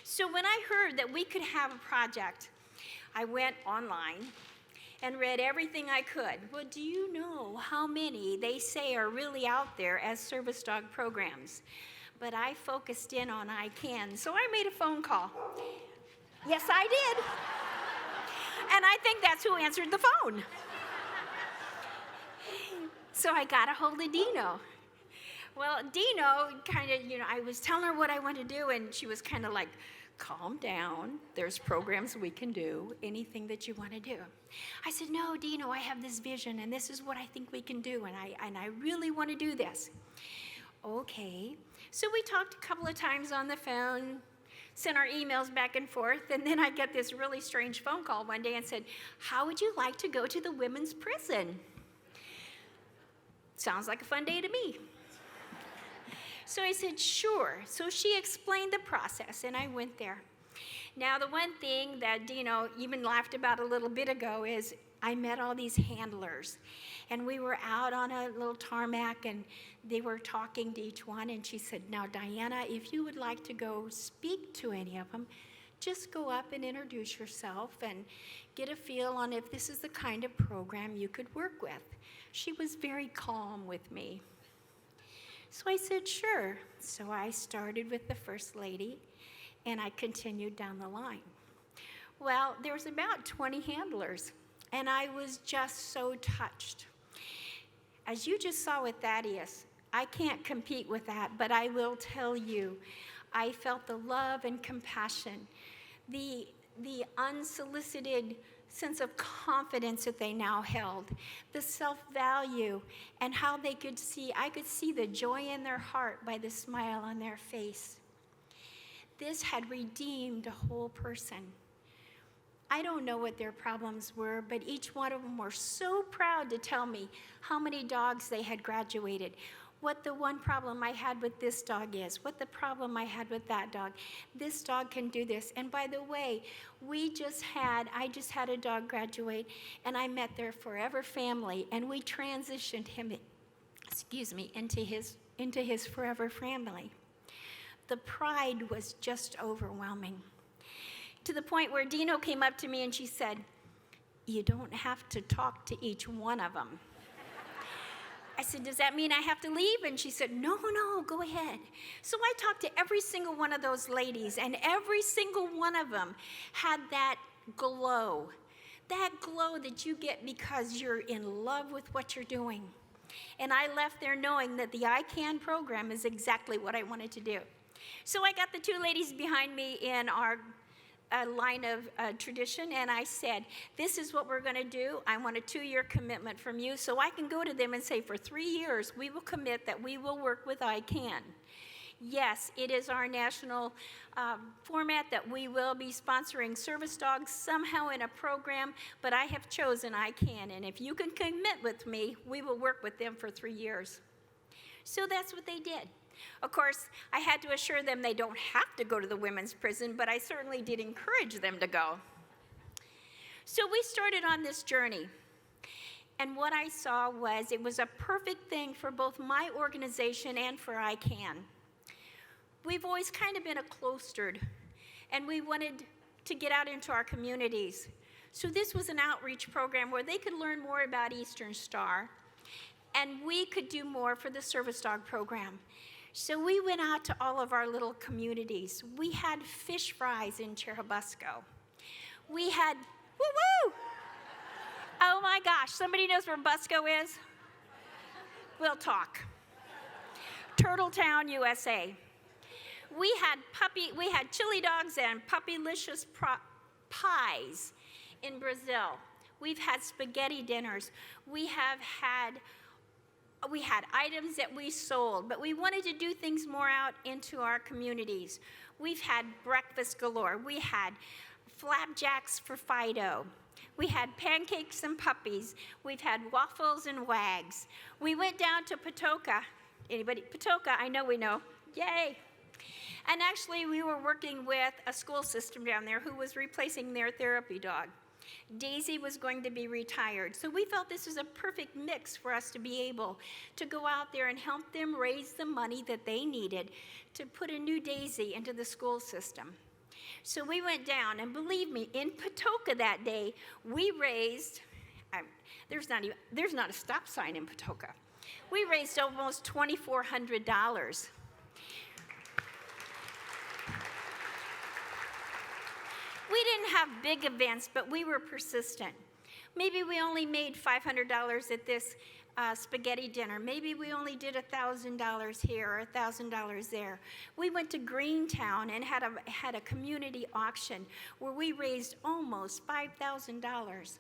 E: So when I heard that we could have a project, I went online and read everything I could. Well, do you know how many they say are really out there as service dog programs? But I focused in on ICAN, so I made a phone call. Yes, I did. And I think that's who answered the phone. So I got a hold of Dino. Well, Dino kind of, I was telling her what I wanted to do, and she was kind of like, calm down, there's programs we can do, anything that you want to do. I said, no, Dino, I have this vision, and this is what I think we can do, and I really want to do this. Okay. So we talked a couple of times on the phone, sent our emails back and forth, and then I get this really strange phone call one day and said, how would you like to go to the women's prison? Sounds like a fun day to me. So I said, sure. So she explained the process, and I went there. Now, the one thing that Dino even laughed about a little bit ago is I met all these handlers, and we were out on a little tarmac, and they were talking to each one, and she said, now, Diana, if you would like to go speak to any of them, just go up and introduce yourself and get a feel on if this is the kind of program you could work with. She was very calm with me. So I said, sure. So I started with the first lady, and I continued down the line. Well, there was about 20 handlers, and I was just so touched. As you just saw with Thaddeus, I can't compete with that, but I will tell you, I felt the love and compassion, the unsolicited sense of confidence that they now held, the self-value, and how I could see the joy in their heart by the smile on their face. This had redeemed a whole person. I don't know what their problems were, but each one of them were so proud to tell me how many dogs they had graduated, what the one problem I had with this dog is, what the problem I had with that dog. This dog can do this. And by the way, I just had a dog graduate, and I met their forever family, and we transitioned him, into his forever family. The pride was just overwhelming, to the point where Dino came up to me and she said, you don't have to talk to each one of them. I said, does that mean I have to leave? And she said, no, go ahead. So I talked to every single one of those ladies, and every single one of them had that glow that you get because you're in love with what you're doing. And I left there knowing that the ICAN program is exactly what I wanted to do. So I got the 2 ladies behind me in our line of tradition, and I said, this is what we're going to do. I want a 2-year commitment from you, so I can go to them and say, for 3 years, we will commit that we will work with ICAN. Yes, it is our national format that we will be sponsoring service dogs somehow in a program, but I have chosen ICAN, and if you can commit with me, we will work with them for 3 years. So that's what they did. Of course, I had to assure them they don't have to go to the women's prison, but I certainly did encourage them to go. So we started on this journey. And what I saw was it was a perfect thing for both my organization and for ICAN. We've always kind of been a cloistered, and we wanted to get out into our communities. So this was an outreach program where they could learn more about Eastern Star, and we could do more for the service dog program. So we went out to all of our little communities. We had fish fries in Churubusco. We had, woo-woo! Oh my gosh, somebody knows where Busco is? We'll talk. Turtletown, USA. We had chili dogs and puppylicious pies in Brazil. We've had spaghetti dinners. We had items that we sold, but we wanted to do things more out into our communities. We've had breakfast galore. We had flapjacks for Fido. We had pancakes and puppies. We've had waffles and wags. We went down to Patoka. Anybody? Patoka, I know we know. Yay. And actually, we were working with a school system down there who was replacing their therapy dog. Daisy was going to be retired. So we felt this was a perfect mix for us to be able to go out there and help them raise the money that they needed to put a new Daisy into the school system. So we went down, and believe me, in Patoka that day, we raised, there's not a stop sign in Patoka. We raised almost $2,400. We didn't have big events, but we were persistent. Maybe we only made $500 at this spaghetti dinner. Maybe we only did $1,000 here or $1,000 there. We went to Greentown and had a community auction where we raised almost $5,000.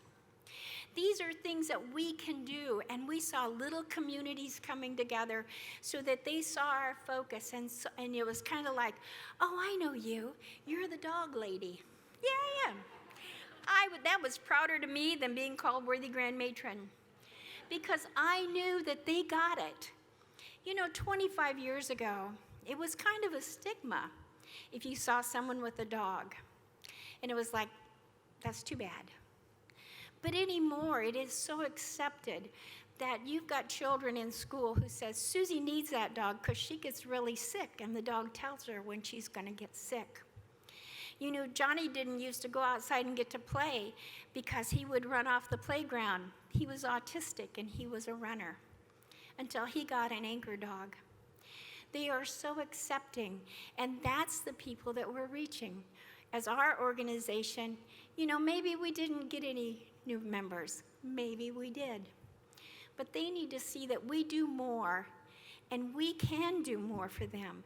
E: These are things that we can do, and we saw little communities coming together so that they saw our focus, and it was kind of like, oh, I know you. You're the dog lady. Yeah, I am. That was prouder to me than being called worthy grand matron, because I knew that they got it. You know, 25 years ago, it was kind of a stigma if you saw someone with a dog, and it was like, that's too bad. But anymore, it is so accepted that you've got children in school who says, Susie needs that dog because she gets really sick, and the dog tells her when she's going to get sick. You know, Johnny didn't used to go outside and get to play because he would run off the playground. He was autistic, and he was a runner until he got an anchor dog. They are so accepting, and that's the people that we're reaching. As our organization, you know, maybe we didn't get any new members. Maybe we did. But they need to see that we do more, and we can do more for them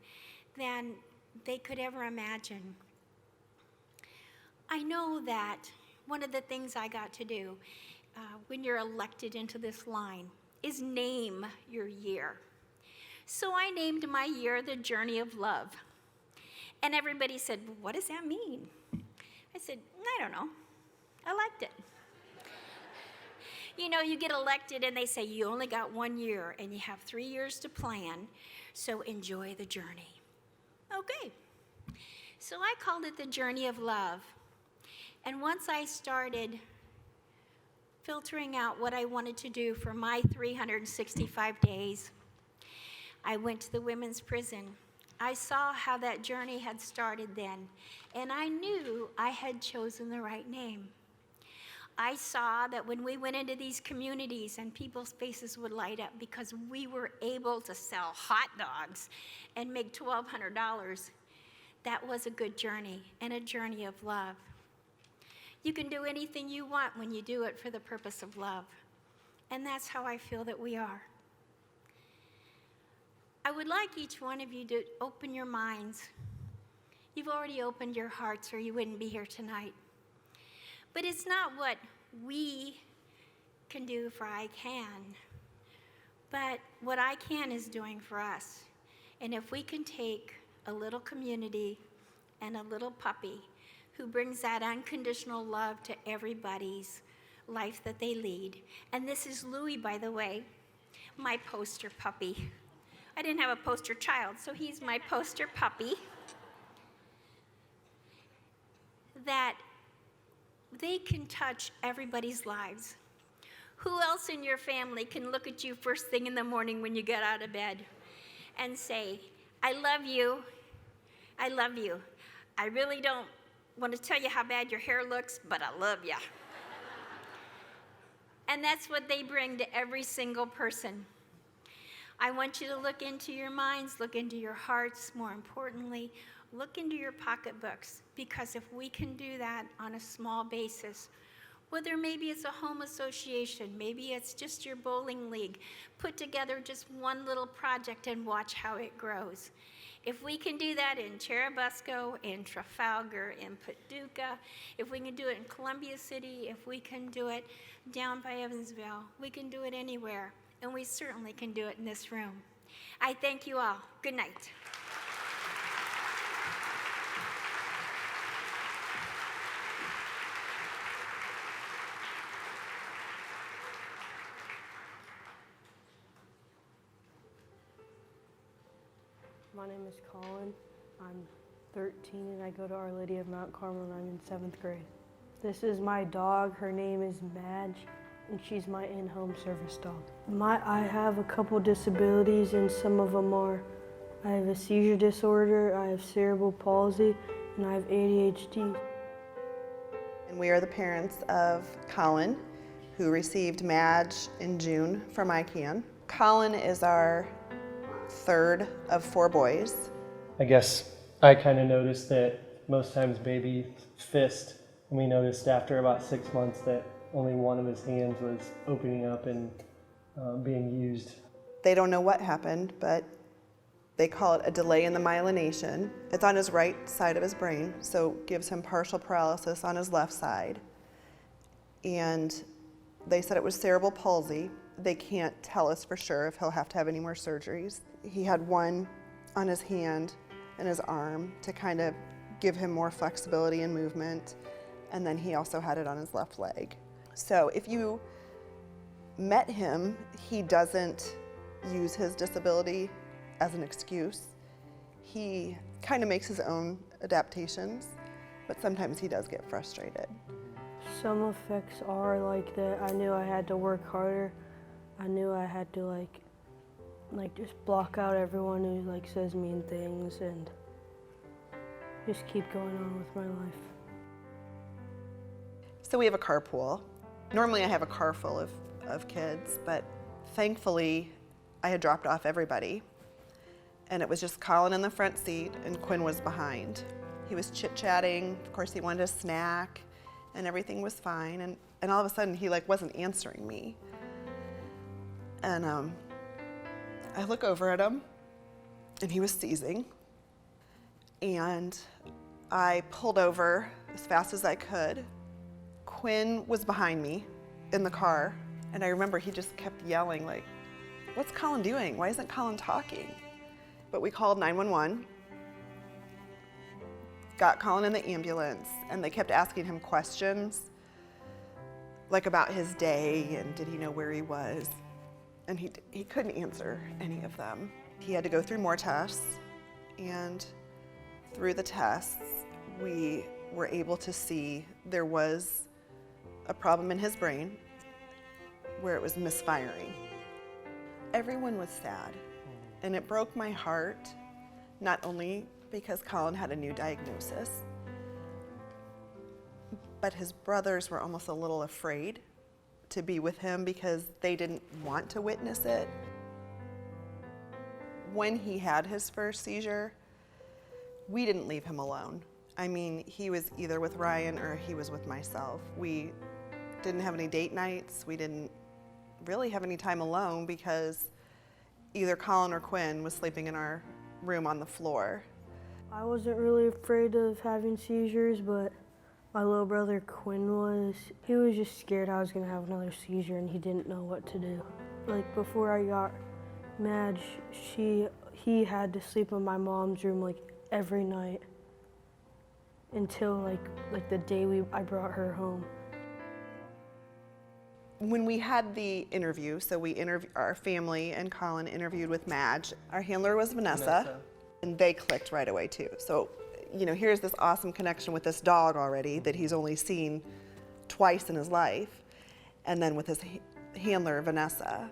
E: than they could ever imagine. I know that one of the things I got to do when you're elected into this line is name your year. So I named my year the Journey of Love. And everybody said, well, what does that mean? I said, I don't know. I liked it. You know, you get elected and they say you only got 1 year and you have 3 years to plan, so enjoy the journey. Okay. So I called it the Journey of Love. And once I started filtering out what I wanted to do for my 365 days, I went to the women's prison. I saw how that journey had started then, and I knew I had chosen the right name. I saw that when we went into these communities and people's faces would light up because we were able to sell hot dogs and make $1,200, that was a good journey and a journey of love. You can do anything you want when you do it for the purpose of love. And that's how I feel that we are. I would like each one of you to open your minds. You've already opened your hearts or you wouldn't be here tonight. But it's not what we can do for ICAN, but what ICAN is doing for us. And if we can take a little community and a little puppy who brings that unconditional love to everybody's life that they lead. And this is Louie, by the way, my poster puppy. I didn't have a poster child, so he's my poster puppy. That they can touch everybody's lives Who else in your family can look at you first thing in the morning when you get out of bed and say, I love you, I love you. I really don't want to tell you how bad your hair looks, but I love you. And that's what they bring to every single person. I want you to look into your minds, look into your hearts, more importantly, look into your pocketbooks, because if we can do that on a small basis, whether maybe it's a home association, maybe it's just your bowling league, put together just one little project and watch how it grows. If we can do that in Cherubusco, in Trafalgar, in Paducah, if we can do it in Columbia City, if we can do it down by Evansville, we can do it anywhere, and we certainly can do it in this room. I thank you all. Good night.
F: My name is Colin. I'm 13 and I go to Our Lady of Mount Carmel and I'm in 7th grade. This is my dog. Her name is Madge and she's my in-home service dog. I have a couple disabilities and some of them are, I have a seizure disorder, I have cerebral palsy, and I have ADHD.
G: And we are the parents of Colin, who received Madge in June from ICAN. Colin is our third of 4 boys.
H: I guess I kind of noticed that most times baby fist, and we noticed after about 6 months that only one of his hands was opening up and being used.
G: They don't know what happened, but they call it a delay in the myelination. It's on his right side of his brain, so gives him partial paralysis on his left side. And they said it was cerebral palsy. They can't tell us for sure if he'll have to have any more surgeries. He had one on his hand and his arm to kind of give him more flexibility and movement, and then he also had it on his left leg. So if you met him, he doesn't use his disability as an excuse. He kind of makes his own adaptations, but sometimes he does get frustrated.
F: Some effects are like that I knew I had to work harder. I knew I had to like just block out everyone who says mean things and just keep going on with my life.
G: So we have a carpool. Normally I have a car full of kids, but thankfully I had dropped off everybody. And it was just Colin in the front seat and Quinn was behind. He was chit-chatting. Of course, he wanted a snack and everything was fine. And all of a sudden he wasn't answering me. And I look over at him and he was seizing. And I pulled over as fast as I could. Quinn was behind me in the car. And I remember he just kept yelling what's Colin doing? Why isn't Colin talking? But we called 911, got Colin in the ambulance, and they kept asking him questions, about his day and did he know where he was? And he couldn't answer any of them. He had to go through more tests, and through the tests, we were able to see there was a problem in his brain where it was misfiring. Everyone was sad. And it broke my heart, not only because Colin had a new diagnosis, but his brothers were almost a little afraid to be with him because they didn't want to witness it. When he had his first seizure, we didn't leave him alone. I mean, he was either with Ryan or he was with myself. We didn't have any date nights. We didn't really have any time alone because either Colin or Quinn was sleeping in our room on the floor.
F: I wasn't really afraid of having seizures, but my little brother Quinn was. He was just scared I was gonna have another seizure and he didn't know what to do. Before I got Madge, he had to sleep in my mom's room every night until the day I brought her home.
G: When we had the interview, so our family and Colin interviewed with Madge. Our handler was Vanessa, and they clicked right away too. So, here's this awesome connection with this dog already that he's only seen twice in his life. And then with handler, Vanessa.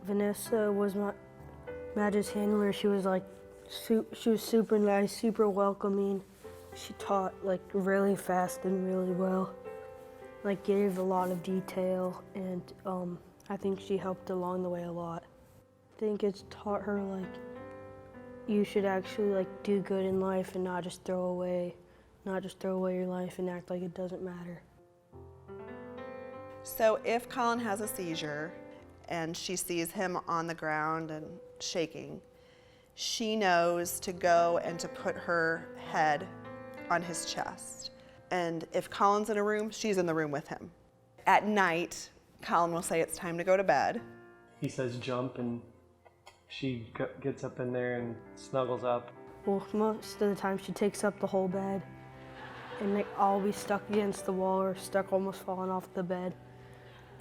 F: Vanessa was Madge's handler. She was like, she was super nice, super welcoming. She taught like really fast and really well. Like gave a lot of detail, and I think she helped along the way a lot. I think it's taught her like you should actually like do good in life and not just throw away your life and act like it doesn't matter.
G: So if Colin has a seizure and she sees him on the ground and shaking, she knows to go and to put her head on his chest. And if Colin's in a room, she's in the room with him. At night, Colin will say it's time to go to bed.
H: He says jump, and she gets up in there and snuggles up.
F: Well, most of the time she takes up the whole bed, and like, I'll be stuck against the wall or stuck almost falling off the bed.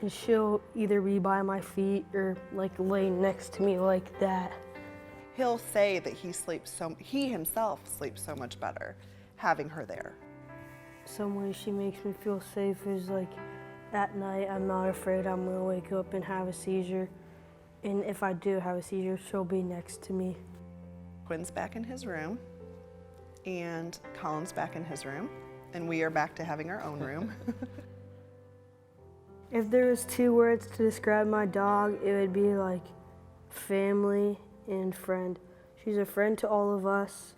F: And she'll either be by my feet or like lay next to me like that.
G: He'll say that he himself sleeps so much better having her there.
F: Some way she makes me feel safe is like at night I'm not afraid I'm gonna wake up and have a seizure. And if I do have a seizure, she'll be next to me.
G: Quinn's back in his room, and Colin's back in his room, and we are back to having our own room.
F: If there was 2 words to describe my dog, it would be like family and friend. She's a friend to all of us,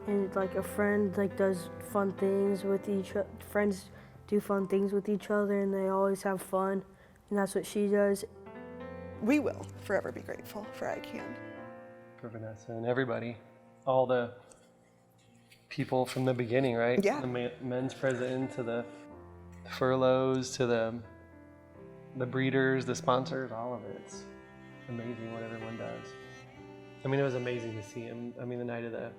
F: and like a friend like does fun things with friends do fun things with each other, and they always have fun, and that's what she does.
G: We will forever be grateful for ICAN.
H: For Vanessa and everybody, all the people from the beginning, right?
G: Yeah.
H: The men's president to the furloughs to the breeders, the sponsors, all of it. It's amazing what everyone does. I mean, it was amazing to see him. I mean, the night of the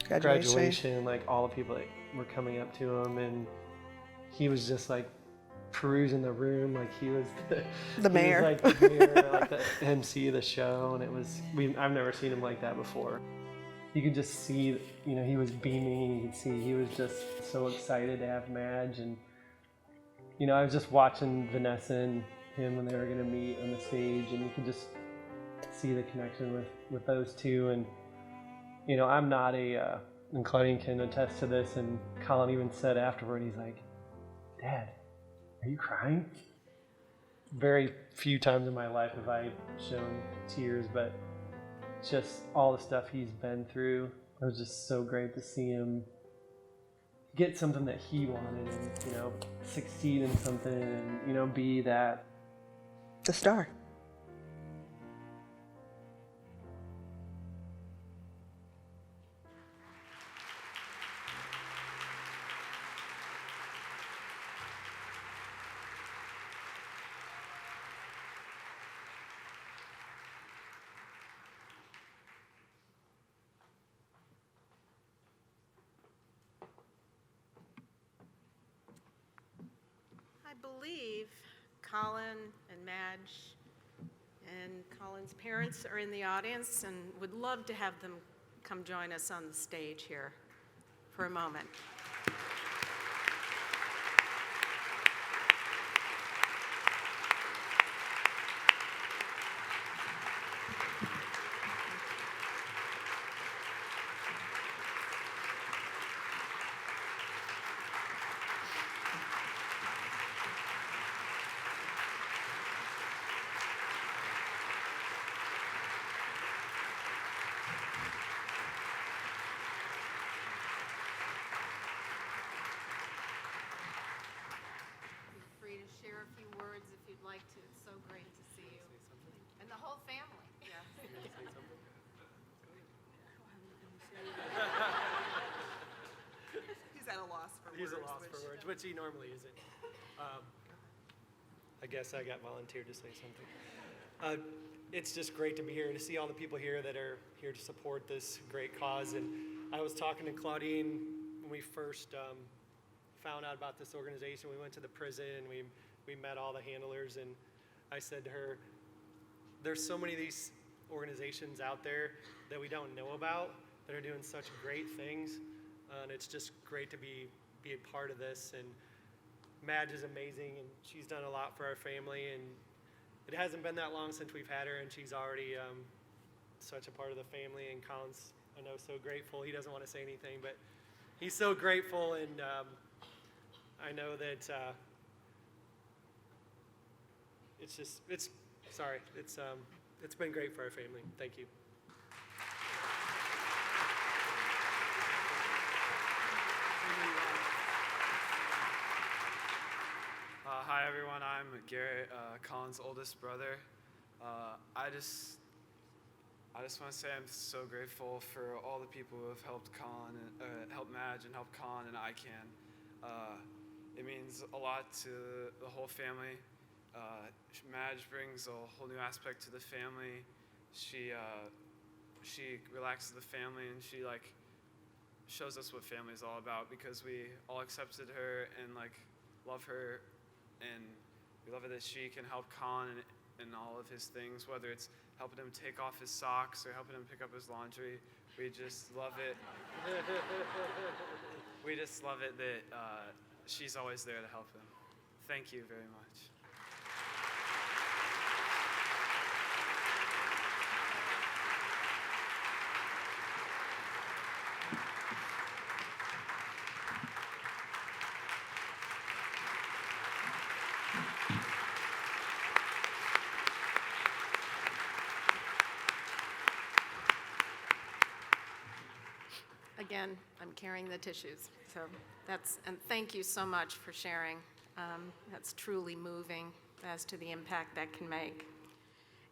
H: graduation, like all the people that were coming up to him, and he was just like perusing the room like he was
G: the mayor.
H: He was like the mayor, like the MC of the show, and it was I've never seen him like that before. You could just see, he was beaming. You could see he was just so excited to have Madge, and I was just watching Vanessa and him when they were going to meet on the stage, and you could just see the connection with those two. And I'm not and Claudine can attest to this, and Colin even said afterward, he's like, "Dad, are you crying?" Very few times in my life have I shown tears, but just all the stuff he's been through, it was just so great to see him get something that he wanted, and succeed in something, and be that
G: the star.
A: I believe Colin and Madge and Colin's parents are in the audience, and would love to have them come join us on the stage here for a moment. Share a few words if you'd like to. It's so great to see you. And the whole family. Yeah.
G: He's at a loss for words.
I: He's a loss for words, which he normally isn't. I guess I got volunteered to say something. It's just great to be here, to see all the people here that are here to support this great cause. And I was talking to Claudine when we first found out about this organization. We went to the prison, and we met all the handlers, and I said to her, there's so many of these organizations out there that we don't know about that are doing such great things, and it's just great to be a part of this. And Madge is amazing, and she's done a lot for our family, and it hasn't been that long since we've had her, and she's already such a part of the family, and Colin's, I know, so grateful. He doesn't want to say anything, but he's so grateful, and I know that it's been great for our family. Thank you.
J: Hi everyone, I'm Garrett, Colin's oldest brother. I just want to say I'm so grateful for all the people who have helped Colin, helped Madge, and helped Colin and ICAN. It means a lot to the whole family. Madge brings a whole new aspect to the family. She relaxes the family, and she shows us what family is all about, because we all accepted her and love her, and we love it that she can help Colin in all of his things, whether it's helping him take off his socks or helping him pick up his laundry. We just love it. We just love it that she's always there to help him. Thank you very much.
A: Again, I'm carrying the tissues, so and thank you so much for sharing. That's truly moving as to the impact that can make.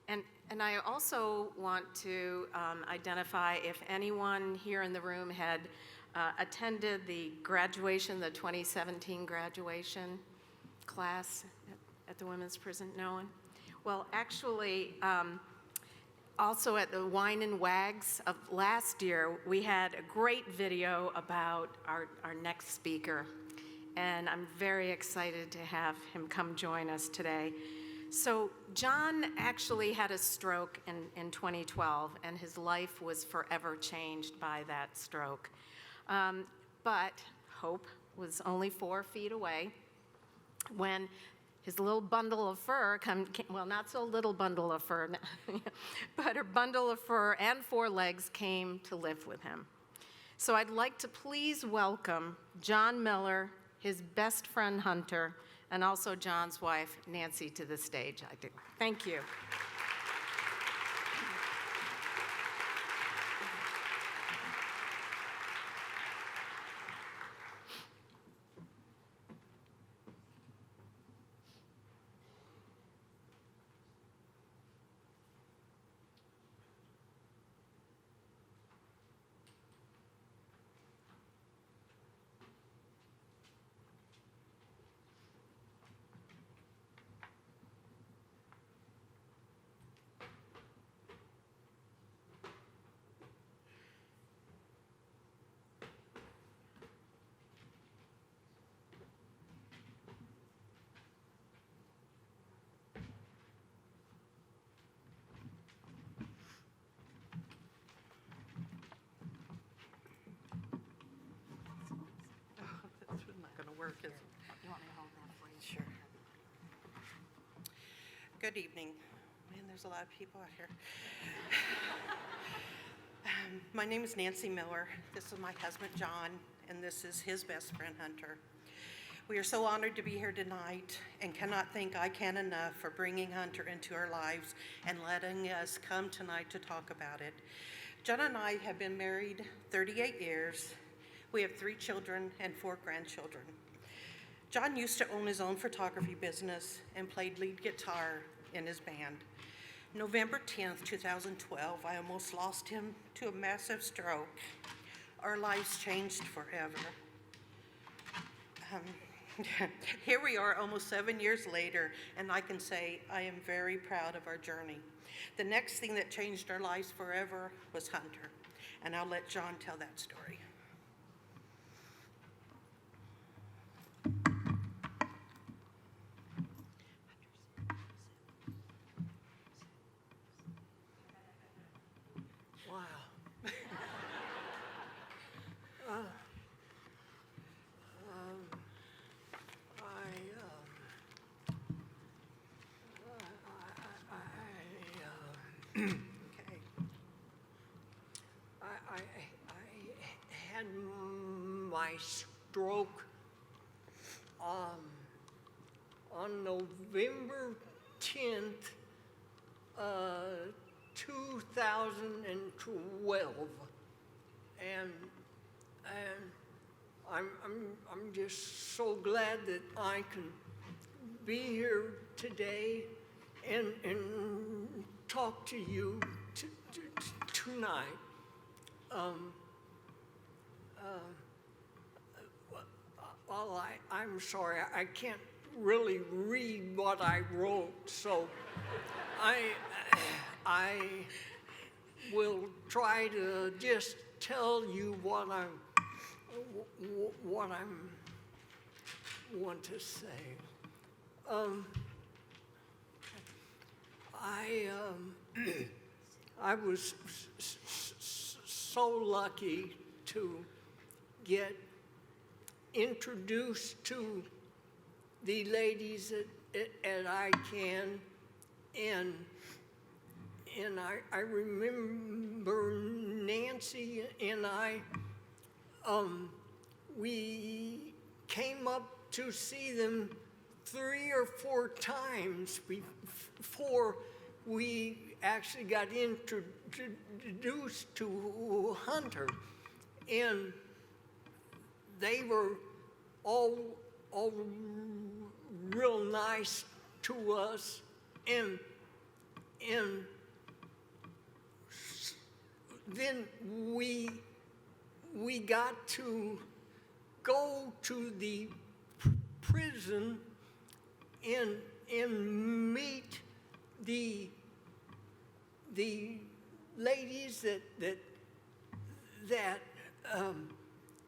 A: And I also want to identify if anyone here in the room had attended the graduation, the 2017 graduation class at the women's prison. No one? Well, actually, also at the Wine and Wags of last year, we had a great video about our next speaker, and I'm very excited to have him come join us today. So John actually had a stroke in 2012, and his life was forever changed by that stroke. But hope was only 4 feet away when his little bundle of fur, well, not so little bundle of fur, but her bundle of fur and 4 legs came to live with him. So I'd like to please welcome John Miller, his best friend Hunter, and also John's wife, Nancy, to the stage. Thank you.
K: Work is.
A: You want me to hold that for you?
K: Sure. Good evening. Man, there's a lot of people out here. My name is Nancy Miller. This is my husband, John, and this is his best friend, Hunter. We are so honored to be here tonight and cannot thank ICAN enough for bringing Hunter into our lives and letting us come tonight to talk about it. John and I have been married 38 years. We have 3 children and 4 grandchildren. John used to own his own photography business and played lead guitar in his band. November 10th, 2012, I almost lost him to a massive stroke. Our lives changed forever. Here we are almost 7 years later, and I can say I am very proud of our journey. The next thing that changed our lives forever was Hunter, and I'll let John tell that story.
L: had my stroke on November 10th, 2012, and I'm just so glad that I can be here today and talk to you tonight. Well, I'm sorry, I can't really read what I wrote, so I will try to just tell you what I want to say. I was so lucky to get introduced to the ladies at ICAN, and I remember Nancy and I, we came up to see them 3 or 4 times before we actually got introduced to Hunter, and they were all real nice to us, and then we got to go to the prison and meet the ladies that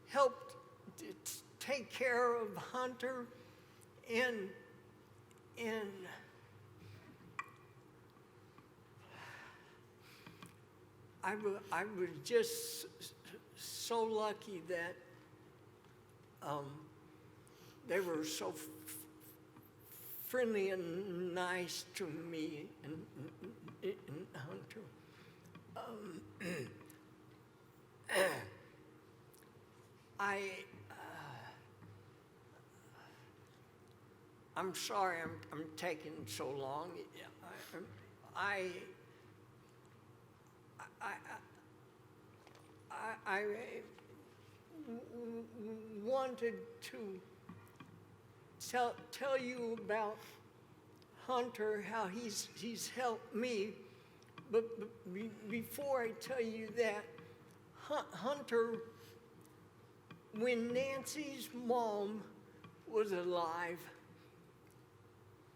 L: helped take care of Hunter, and I was just so lucky that they were so friendly and nice to me and Hunter. I'm sorry I'm taking so long. I wanted to tell you about Hunter, how he's helped me, but before I tell you that, Hunter, when Nancy's mom was alive,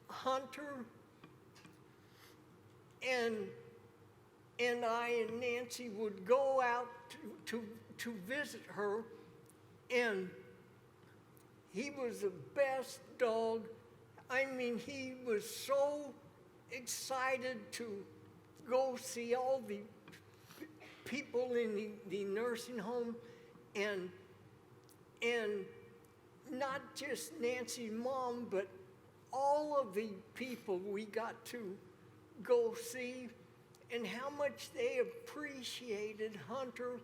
L: Hunter and I and Nancy would go out to visit her, and he was the best dog. I mean, he was so excited to go see all the people in the nursing home, and not just Nancy's mom, but all of the people we got to go see, and how much they appreciated Hunter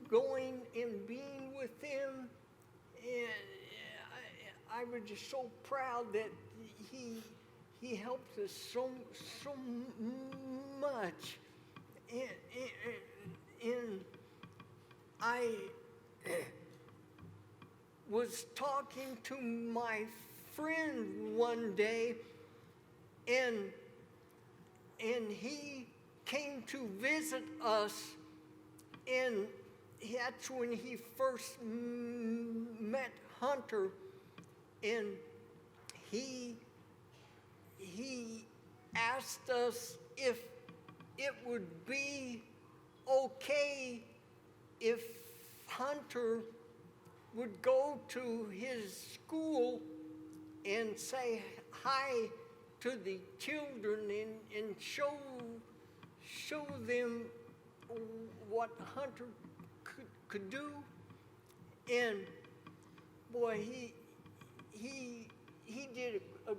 L: going and being with them. And I was just so proud that he helped us so much. And I was talking to my friend one day, and he came to visit us, and that's when he first met Hunter, and he asked us if it would be okay if Hunter would go to his school and say hi to the children and show them what Hunter could do. And boy, he did a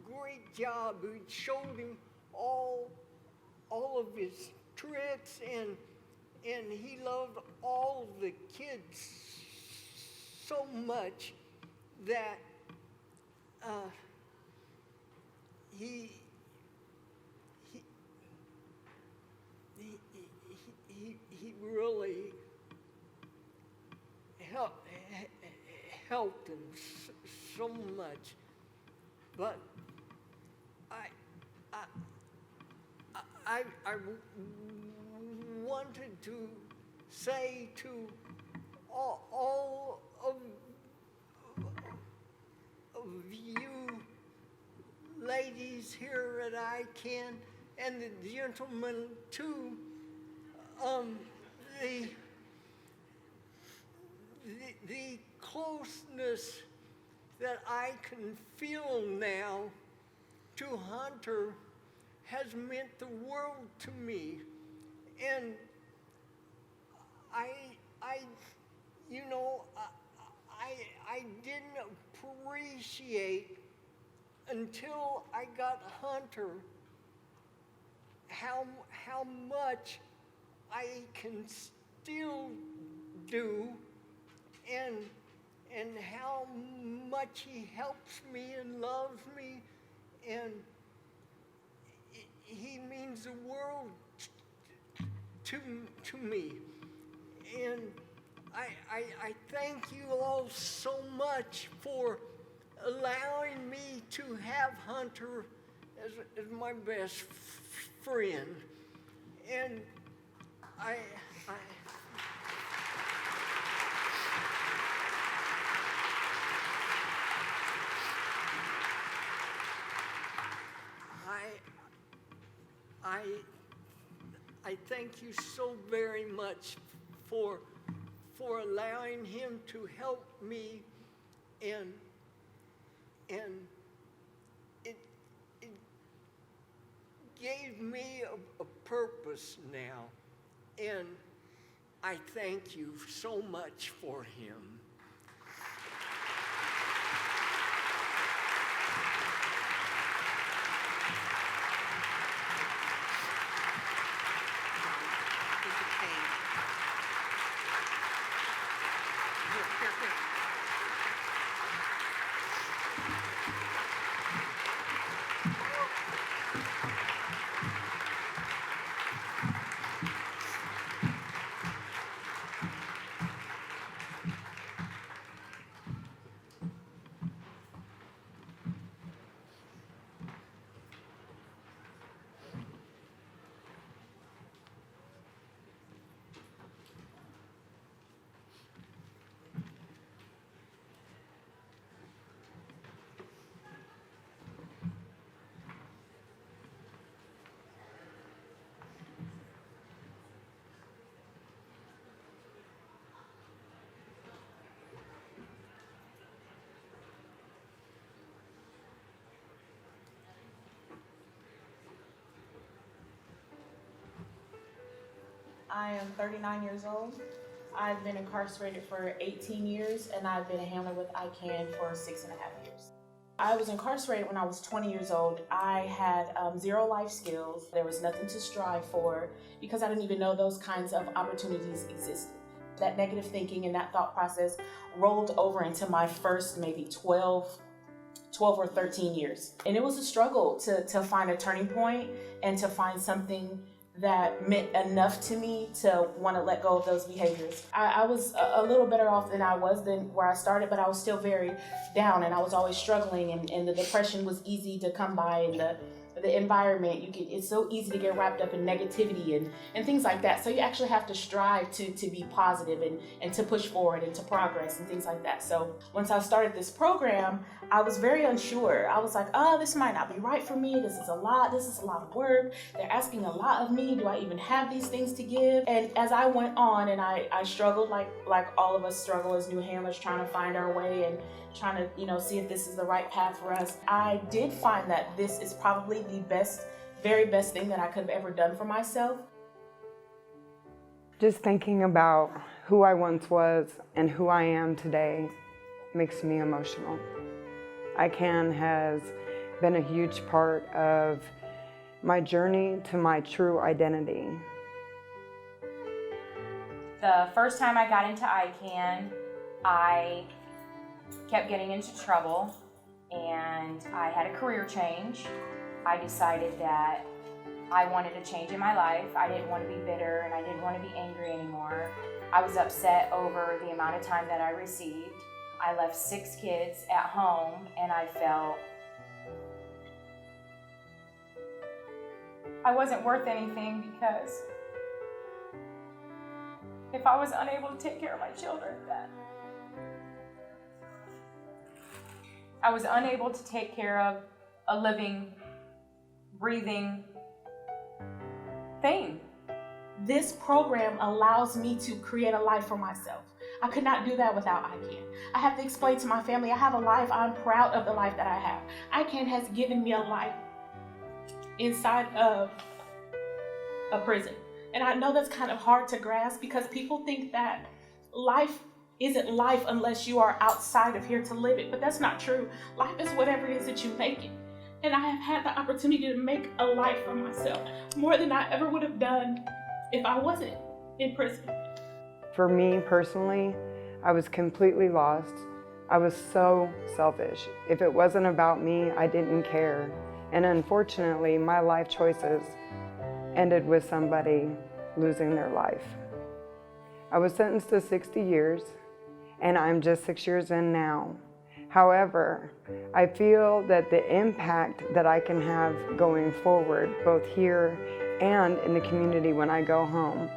L: great job. He showed him all of his tricks, and he loved all the kids so much that he really helped him so much. But I wanted to say to all of you ladies here at ICAN and the gentlemen too, the closeness that I can feel now to Hunter has meant the world to me. And I didn't appreciate until I got Hunter how much I can still do and how much he helps me and loves me, and he means the world to me. And I thank you all so much for allowing me to have Hunter as my best friend. And I thank you so very much for allowing him to help me, and it gave me a purpose now, and I thank you so much for him.
M: I am 39 years old. I've been incarcerated for 18 years, and I've been a handler with ICAN for 6.5 years. I was incarcerated when I was 20 years old. I had 0 life skills. There was nothing to strive for because I didn't even know those kinds of opportunities existed. That negative thinking and that thought process rolled over into my first maybe 12 or 13 years. And it was a struggle to find a turning point and to find something that meant enough to me to want to let go of those behaviors. I was a little better off than I was than where I started, but I was still very down, and I was always struggling, and the depression was easy to come by, and the environment, it's so easy to get wrapped up in negativity and things like that. So you actually have to strive to be positive and to push forward and to progress and things like that. So once I started this program, I was very unsure. I was like, oh, this might not be right for me. This is a lot of work. They're asking a lot of me. Do I even have these things to give? And as I went on, and I struggled like all of us struggle as new handlers, trying to find our way and trying to, see if this is the right path for us. I did find that this is probably the very best thing that I could have ever done for myself.
N: Just thinking about who I once was and who I am today makes me emotional. ICAN has been a huge part of my journey to my true identity.
O: The first time I got into ICAN, I kept getting into trouble and I had a career change. I decided that I wanted a change in my life. I didn't want to be bitter and I didn't want to be angry anymore. I was upset over the amount of time that I received. I left 6 kids at home and I felt I wasn't worth anything because if I was unable to take care of my children, then I was unable to take care of a living, breathing thing.
M: This program allows me to create a life for myself. I could not do that without ICAN. I have to explain to my family I have a life. I'm proud of the life that I have. ICAN has given me a life inside of a prison. And I know that's kind of hard to grasp because people think that life isn't life unless you are outside of here to live it. But that's not true. Life is whatever it is that you make it. And I have had the opportunity to make a life for myself more than I ever would have done if I wasn't in prison.
N: For me personally, I was completely lost. I was so selfish. If it wasn't about me, I didn't care. And unfortunately, my life choices ended with somebody losing their life. I was sentenced to 60 years, and I'm just 6 years in now. However, I feel that the impact that I can have going forward, both here and in the community when I go home,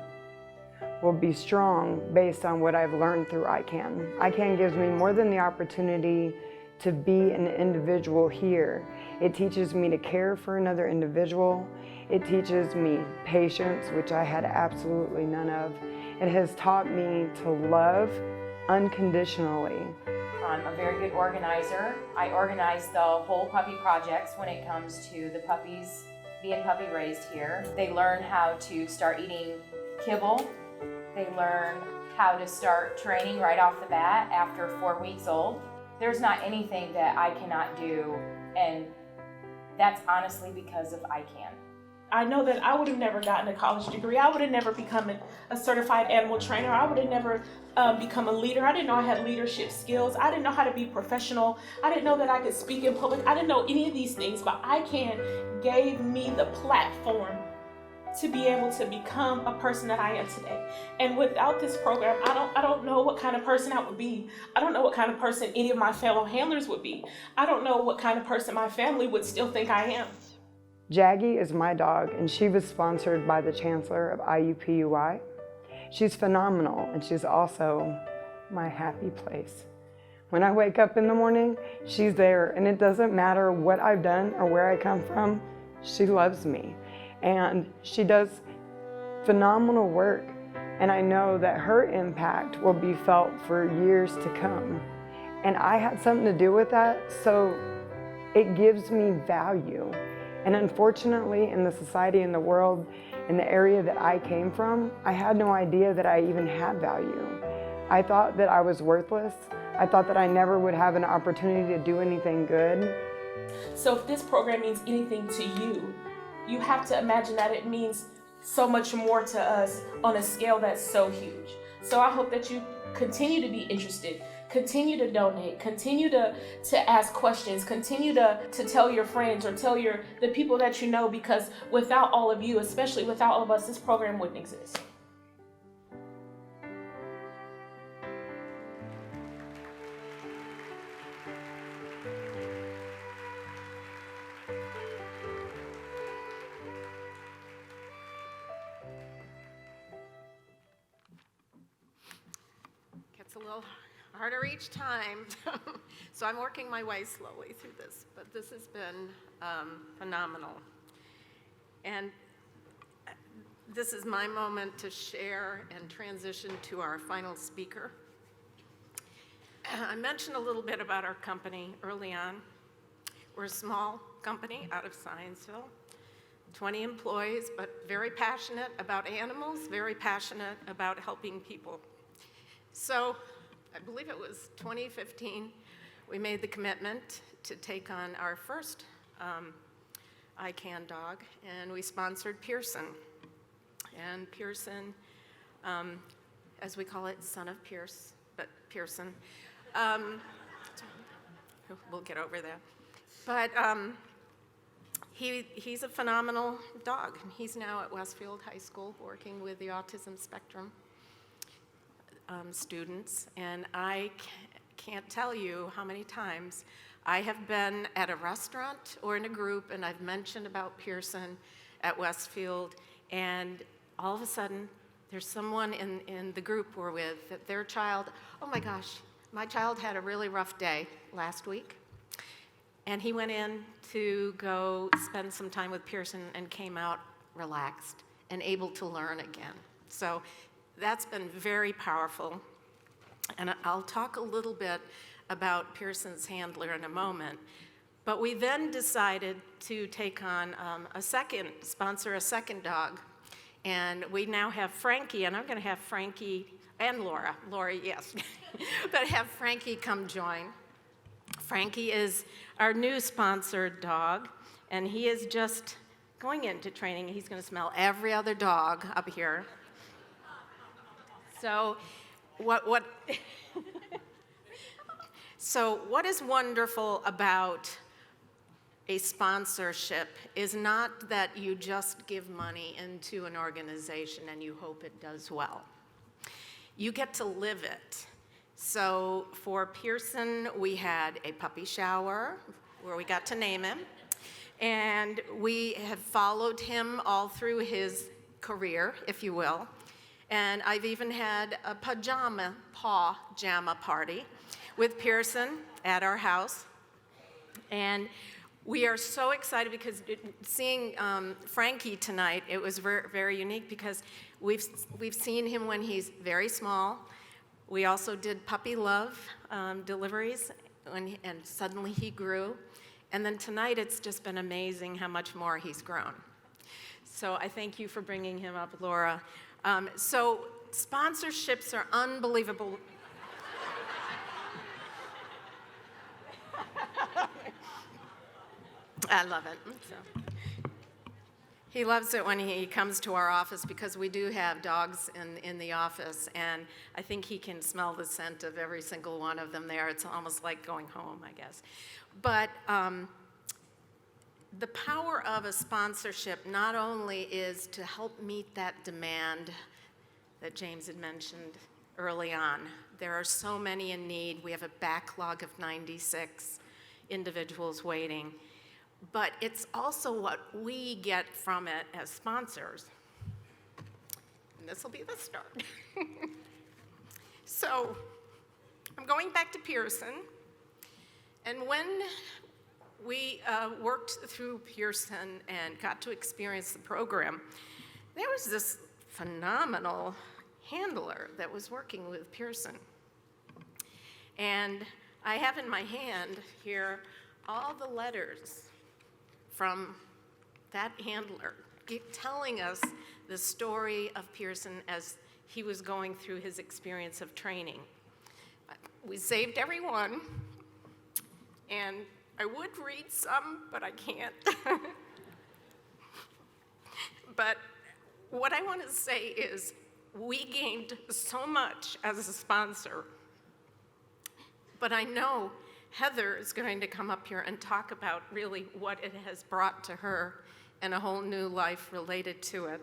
N: will be strong based on what I've learned through ICAN. ICAN gives me more than the opportunity to be an individual here. It teaches me to care for another individual. It teaches me patience, which I had absolutely none of. It has taught me to love unconditionally.
O: I'm a very good organizer. I organize the whole puppy projects when it comes to the puppies being puppy raised here. They learn how to start eating kibble. They learn how to start training right off the bat after 4 weeks old. There's not anything that I cannot do, and that's honestly because of ICAN.
M: I know that I would have never gotten a college degree. I would have never become a certified animal trainer. I would have never become a leader. I didn't know I had leadership skills. I didn't know how to be professional. I didn't know that I could speak in public. I didn't know any of these things, but ICAN gave me the platform to be able to become a person that I am today. And without this program, I don't know what kind of person I would be. I don't know what kind of person any of my fellow handlers would be. I don't know what kind of person my family would still think I am.
N: Jaggy is my dog, and she was sponsored by the Chancellor of IUPUI. She's phenomenal, and she's also my happy place. When I wake up in the morning, she's there, and it doesn't matter what I've done or where I come from, she loves me. And she does phenomenal work, and I know that her impact will be felt for years to come. And I had something to do with that, so it gives me value. And unfortunately, in the society, in the world, in the area that I came from, I had no idea that I even had value. I thought that I was worthless. I thought that I never would have an opportunity to do anything good.
M: So if this program means anything to you, you have to imagine that it means so much more to us on a scale that's so huge. So I hope that you continue to be interested, continue to donate, continue to ask questions, continue to tell your friends or tell the people that you know, because without all of you, especially without all of us, this program wouldn't exist.
A: Gets a little harder each time. So I'm working my way slowly through this, but this has been phenomenal. And this is my moment to share and transition to our final speaker. I mentioned a little bit about our company early on. We're a small company out of Scienceville, 20 employees, but very passionate about animals, very passionate about helping people. So I believe it was 2015, we made the commitment to take on our first ICAN dog, and we sponsored Pearson. And Pearson as we call it, son of Pearson. We'll get over that. But he's a phenomenal dog. He's now at Westfield High School working with the autism spectrum students. And I can't tell you how many times I have been at a restaurant or in a group and I've mentioned about Pearson at Westfield, and all of a sudden there's someone in the group we're with that their child, oh my gosh, my child had a really rough day last week. And he went in to go spend some time with Pearson and came out relaxed and able to learn again. So that's been very powerful. And I'll talk a little bit about Pearson's handler in a moment. But we then decided to take on sponsor a second dog. And we now have Frankie, and I'm going to have Frankie and Laura. Laura, yes. But have Frankie come join. Frankie is our new sponsored dog, and he is just going into training. He's going to smell every other dog up here. So what is wonderful about a sponsorship is not that you just give money into an organization and you hope it does well. You get to live it. So for Pearson, we had a puppy shower where we got to name him. And we have followed him all through his career, if you will. And I've even had a pajama party with Pearson at our house. And we are so excited because seeing Frankie tonight, it was very, very unique because we've seen him when he's very small. We also did puppy love deliveries, and suddenly he grew. And then tonight, it's just been amazing how much more he's grown. So I thank you for bringing him up, Laura. So sponsorships are unbelievable. I love it. So. He loves it when he comes to our office because we do have dogs in the office, and I think he can smell the scent of every single one of them there. It's almost like going home, I guess. But the power of a sponsorship not only is to help meet that demand that James had mentioned early on. There are so many in need. We have a backlog of 96 individuals waiting. But it's also what we get from it as sponsors. And this will be the start. So I'm going back to Pearson. And when we worked through Pearson and got to experience the program, there was this phenomenal handler that was working with Pearson. And I have in my hand here all the letters from that handler telling us the story of Pearson as he was going through his experience of training. We saved every one, and I would read some, but I can't. But what I want to say is we gained so much as a sponsor, but I know Heather is going to come up here and talk about really what it has brought to her and a whole new life related to it.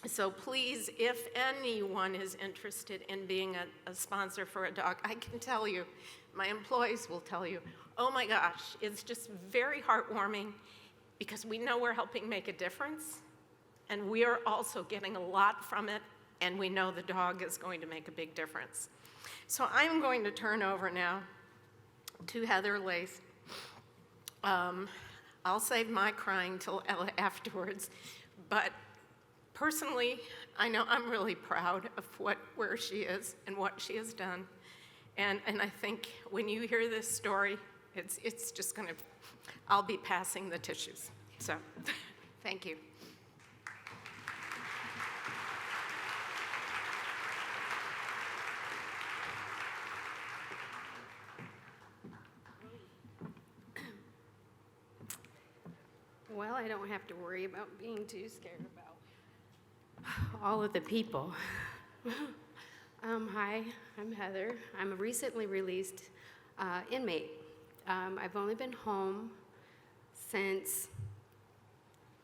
A: So please, if anyone is interested in being a sponsor for a dog, I can tell you, my employees will tell you, oh my gosh, it's just very heartwarming because we know we're helping make a difference, and we are also getting a lot from it, and we know the dog is going to make a big difference. So I'm going to turn over now to Heather Lace. I'll save my crying till afterwards, but personally, I know I'm really proud of where she is and what she has done. And I think when you hear this story, it's just gonna, I'll be passing the tissues. So, thank you.
P: Well, I don't have to worry about being too scared about all of the people. Hi, I'm Heather. I'm a recently released inmate. I've only been home since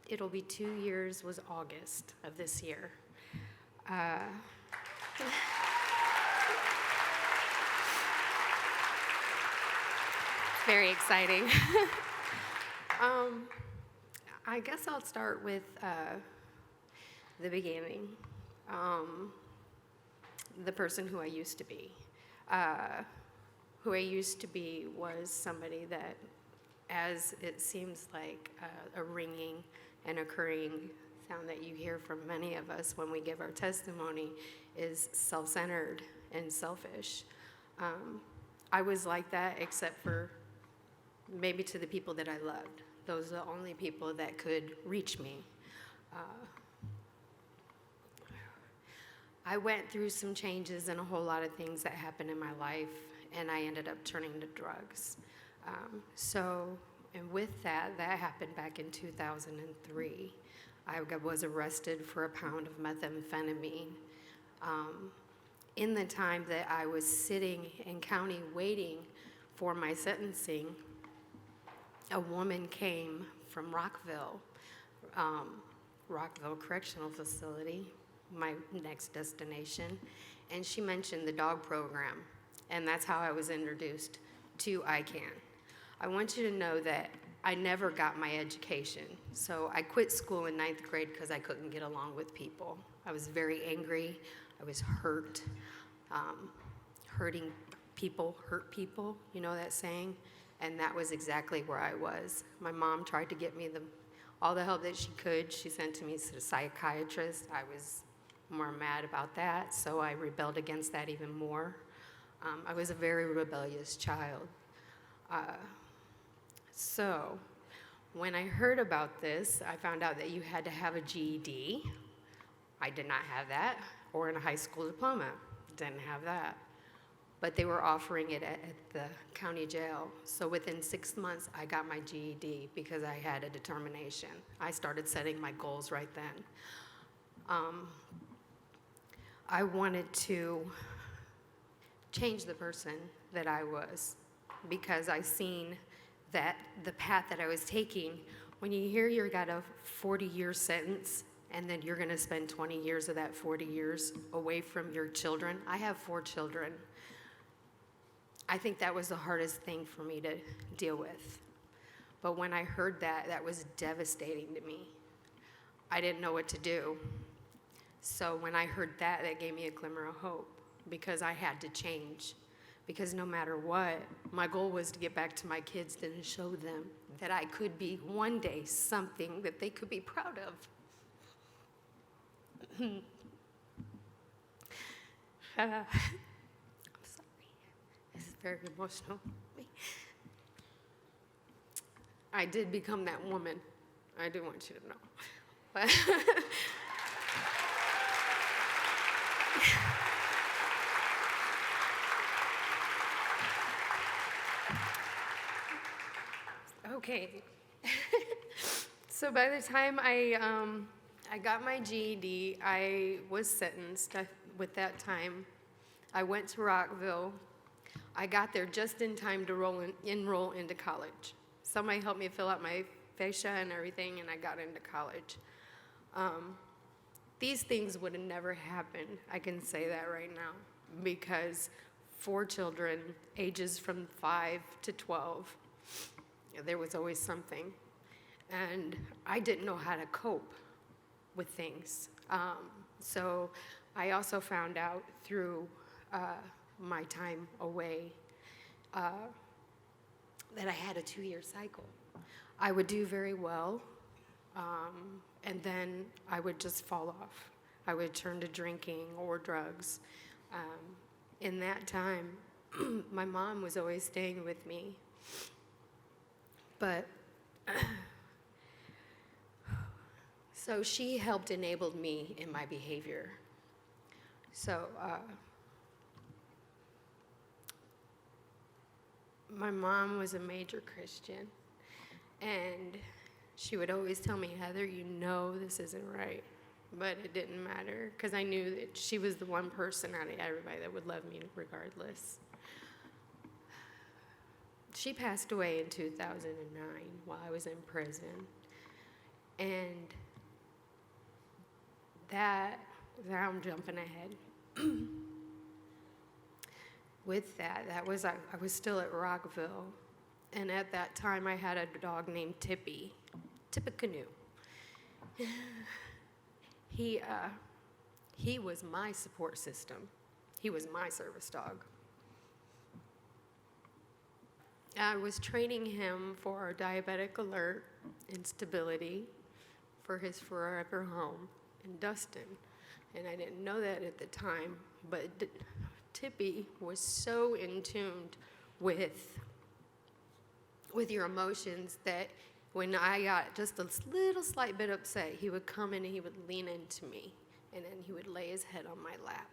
P: it'll be 2 years, was August of this year. Very exciting. I guess I'll start with the beginning. The person who I used to be. Who I used to be was somebody that, as it seems like a ringing and occurring sound that you hear from many of us when we give our testimony, is self-centered and selfish. I was like that except for maybe to the people that I loved. Those are the only people that could reach me. I went through some changes and a whole lot of things that happened in my life, and I ended up turning to drugs. And with that happened back in 2003. I was arrested for a pound of methamphetamine. In the time that I was sitting in county waiting for my sentencing, a woman came from Rockville Correctional Facility, my next destination, and she mentioned the dog program, and that's how I was introduced to ICAN. I want you to know that I never got my education, so I quit school in 9th grade because I couldn't get along with people. I was very angry, I was hurt. Hurting people hurt people, you know that saying? And that was exactly where I was. My mom tried to get me all the help that she could. She sent me to a psychiatrist. I was more mad about that, so I rebelled against that even more. I was a very rebellious child. So when I heard about this, I found out that you had to have a GED. I did not have that, or a high school diploma. Didn't have that. But they were offering it at the county jail. So within 6 months, I got my GED because I had a determination. I started setting my goals right then. I wanted to change the person that I was because I seen that the path that I was taking, when you hear you got a 40-year sentence and then you're gonna spend 20 years of that 40 years away from your children. I have 4 children. I think that was the hardest thing for me to deal with. But when I heard that, that was devastating to me. I didn't know what to do. So when I heard that, that gave me a glimmer of hope because I had to change. Because no matter what, my goal was to get back to my kids and show them that I could be one day something that they could be proud of. I'm sorry. This is very emotional. I did become that woman. I do want you to know. But okay. So by the time I got my GED, I was sentenced. With that time, I went to Rockville. I got there just in time to enroll into college. Somebody helped me fill out my fascia and everything, and I got into college. These things would have never happened, I can say that right now, because 4 children, ages from 5 to 12, there was always something. And I didn't know how to cope with things. So I also found out through my time away that I had a 2-year cycle. I would do very well, and then I would just fall off. I would turn to drinking or drugs. In that time, my mom was always staying with me. But so she helped enable me in my behavior. So my mom was a major Christian, and she would always tell me, Heather, you know this isn't right. but it didn't matter because I knew that she was the one person out of everybody that would love me regardless. She passed away in 2009 while I was in prison. And now I'm jumping ahead. With that I was still at Rockville. And at that time I had a dog named Tippy Canoe. He was my support system. He was my service dog. I was training him for diabetic alert and stability for his forever home in Dustin. And I didn't know that at the time, but Tippy was so in tune with your emotions that when I got just a little slight bit upset, he would come in and he would lean into me, and then he would lay his head on my lap,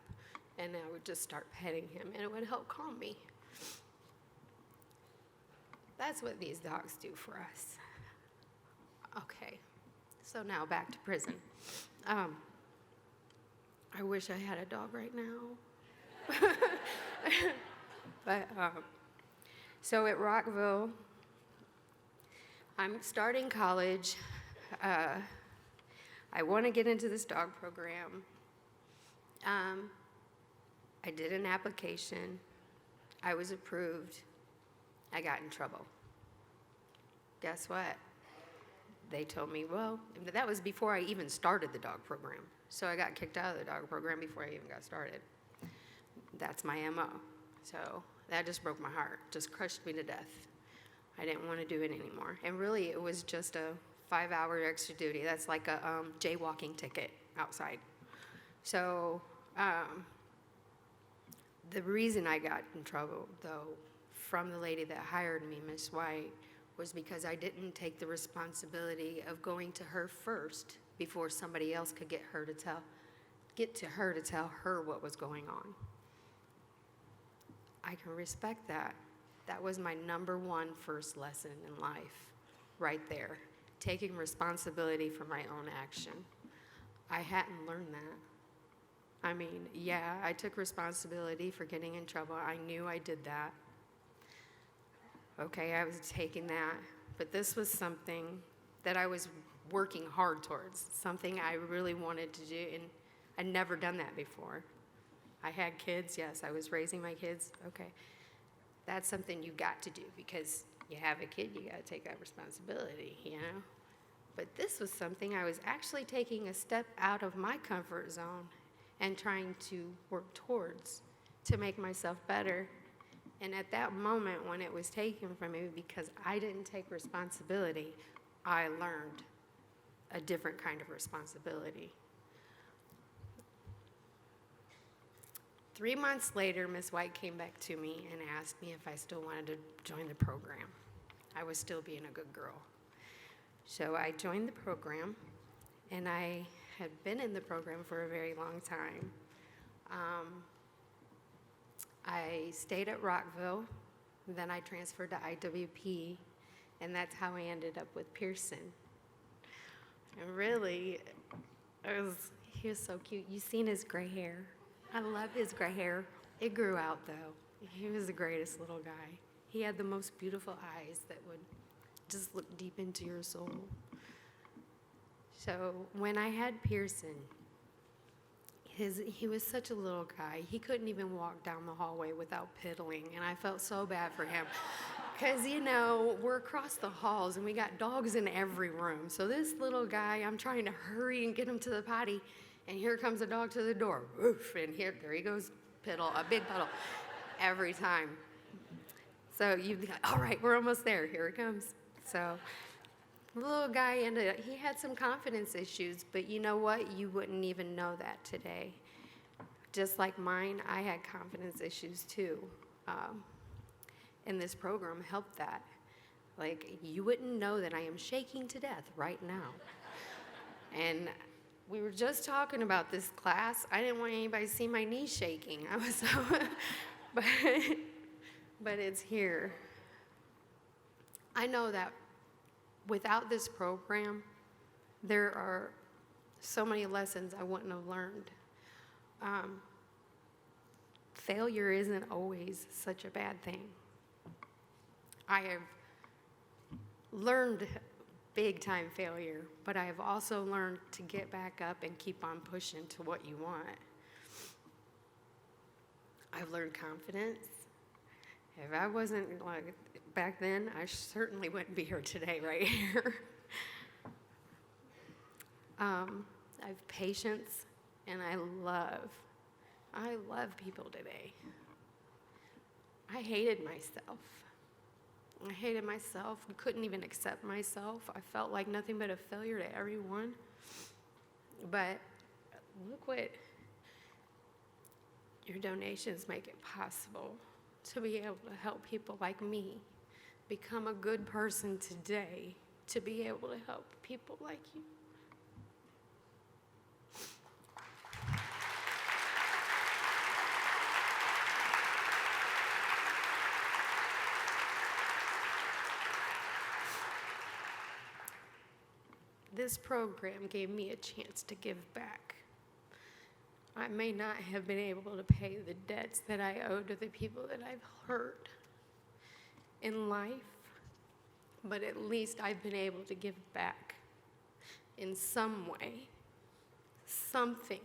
P: and I would just start petting him, and it would help calm me. That's what these dogs do for us. Okay, so now back to prison. I wish I had a dog right now. But, so at Rockville, I'm starting college. I want to get into this dog program. I did an application. I was approved. I got in trouble. Guess what? They told me, well, that was before I even started the dog program. So I got kicked out of the dog program before I even got started. That's my MO. So that just broke my heart, just crushed me to death. I didn't want to do it anymore. And really, it was just a 5-hour extra duty. That's like a jaywalking ticket outside. So the reason I got in trouble, though, from the lady that hired me, Miss White, was because I didn't take the responsibility of going to her first before somebody else could get to her to tell her what was going on. I can respect that. That was my number one first lesson in life, right there. Taking responsibility for my own action. I hadn't learned that. I mean, yeah, I took responsibility for getting in trouble. I knew I did that. Okay, I was taking that, but this was something that I was working hard towards, something I really wanted to do, and I'd never done that before. I had kids, yes, I was raising my kids, okay. That's something you got to do because you have a kid, you got to take that responsibility, you know? But this was something I was actually taking a step out of my comfort zone and trying to work towards to make myself better. And at that moment when it was taken from me because I didn't take responsibility, I learned a different kind of responsibility. 3 months later, Miss White came back to me and asked me if I still wanted to join the program. I was still being a good girl. So I joined the program, and I had been in the program for a very long time. I stayed at Rockville, then I transferred to IWP, and that's how I ended up with Pearson. And really, he was so cute. You seen his gray hair? I love his gray hair. It grew out though. He was the greatest little guy. He had the most beautiful eyes that would just look deep into your soul. So when I had Pearson, he was such a little guy. He couldn't even walk down the hallway without piddling, and I felt so bad for him. Because, you know, we're across the halls, and we got dogs in every room. So this little guy, I'm trying to hurry and get him to the potty, and here comes a dog to the door. Woof, and there he goes, piddle, a big puddle, every time. So you'd be like, all right, we're almost there. Here it comes. So the little guy he had some confidence issues, but you know what? You wouldn't even know that today. Just like mine, I had confidence issues too. And this program helped that. Like, you wouldn't know that I am shaking to death right now. And we were just talking about this class. I didn't want anybody to see my knees shaking. I was so, but it's here. I know that without this program, there are so many lessons I wouldn't have learned. Failure isn't always such a bad thing. I have learned big time failure, but I have also learned to get back up and keep on pushing to what you want. I've learned confidence. If I wasn't like back then, I certainly wouldn't be here today, right here. I have patience, and I love people today. I hated myself. I hated myself. I couldn't even accept myself. I felt like nothing but a failure to everyone. But look what your donations make it possible to be able to help people like me become a good person today, to be able to help people like you. This program gave me a chance to give back. I may not have been able to pay the debts that I owe to the people that I've hurt in life, but at least I've been able to give back in some way, something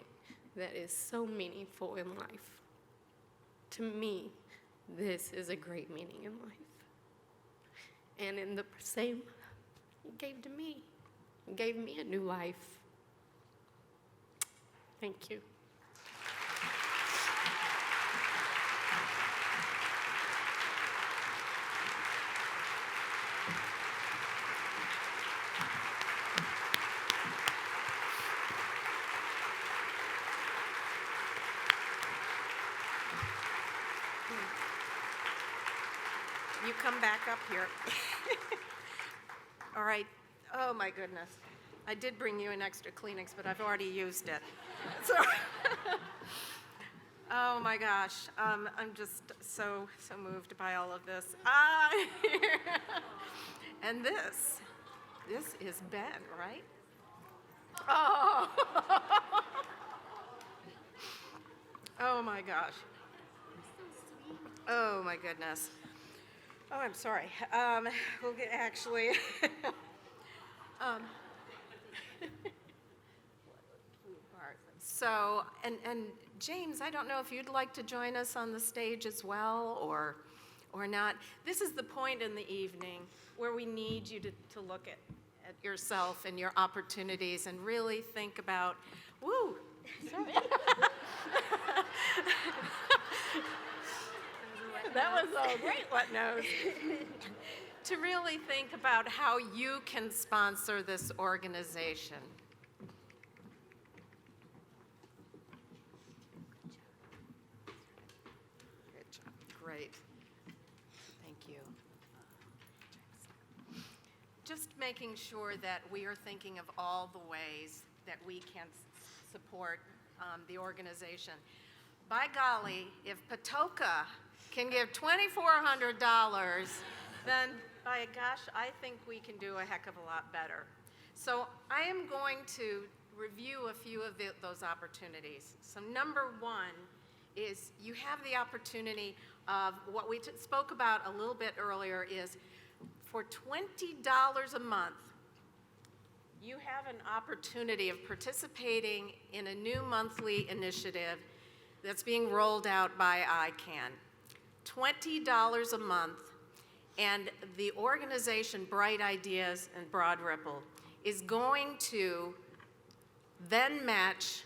P: that is so meaningful in life. To me, this is a great meaning in life. And in the same, it gave to me. It gave me a new life. Thank you.
A: You come back up here. All right. Oh, my goodness. I did bring you an extra Kleenex, but I've already used it. So, oh, my gosh. I'm just so moved by all of this. And this is Ben, right? Oh. Oh, my gosh. Oh, my goodness. Oh, I'm sorry. We'll get actually. So, and James, I don't know if you'd like to join us on the stage as well, or not. This is the point in the evening where we need you to look at yourself and your opportunities and really think about, woo, sorry. That was a great wet nose. To really think about how you can sponsor this organization. Good job. Great. Thank you. Just making sure that we are thinking of all the ways that we can support the organization. By golly, if Patoka can give $2,400, then by gosh, I think we can do a heck of a lot better. So I am going to review a few of those opportunities. So number one is you have the opportunity of what we spoke about a little bit earlier is for $20 a month, you have an opportunity of participating in a new monthly initiative that's being rolled out by ICAN. $20 a month, and the organization Bright Ideas and Broad Ripple is going to then match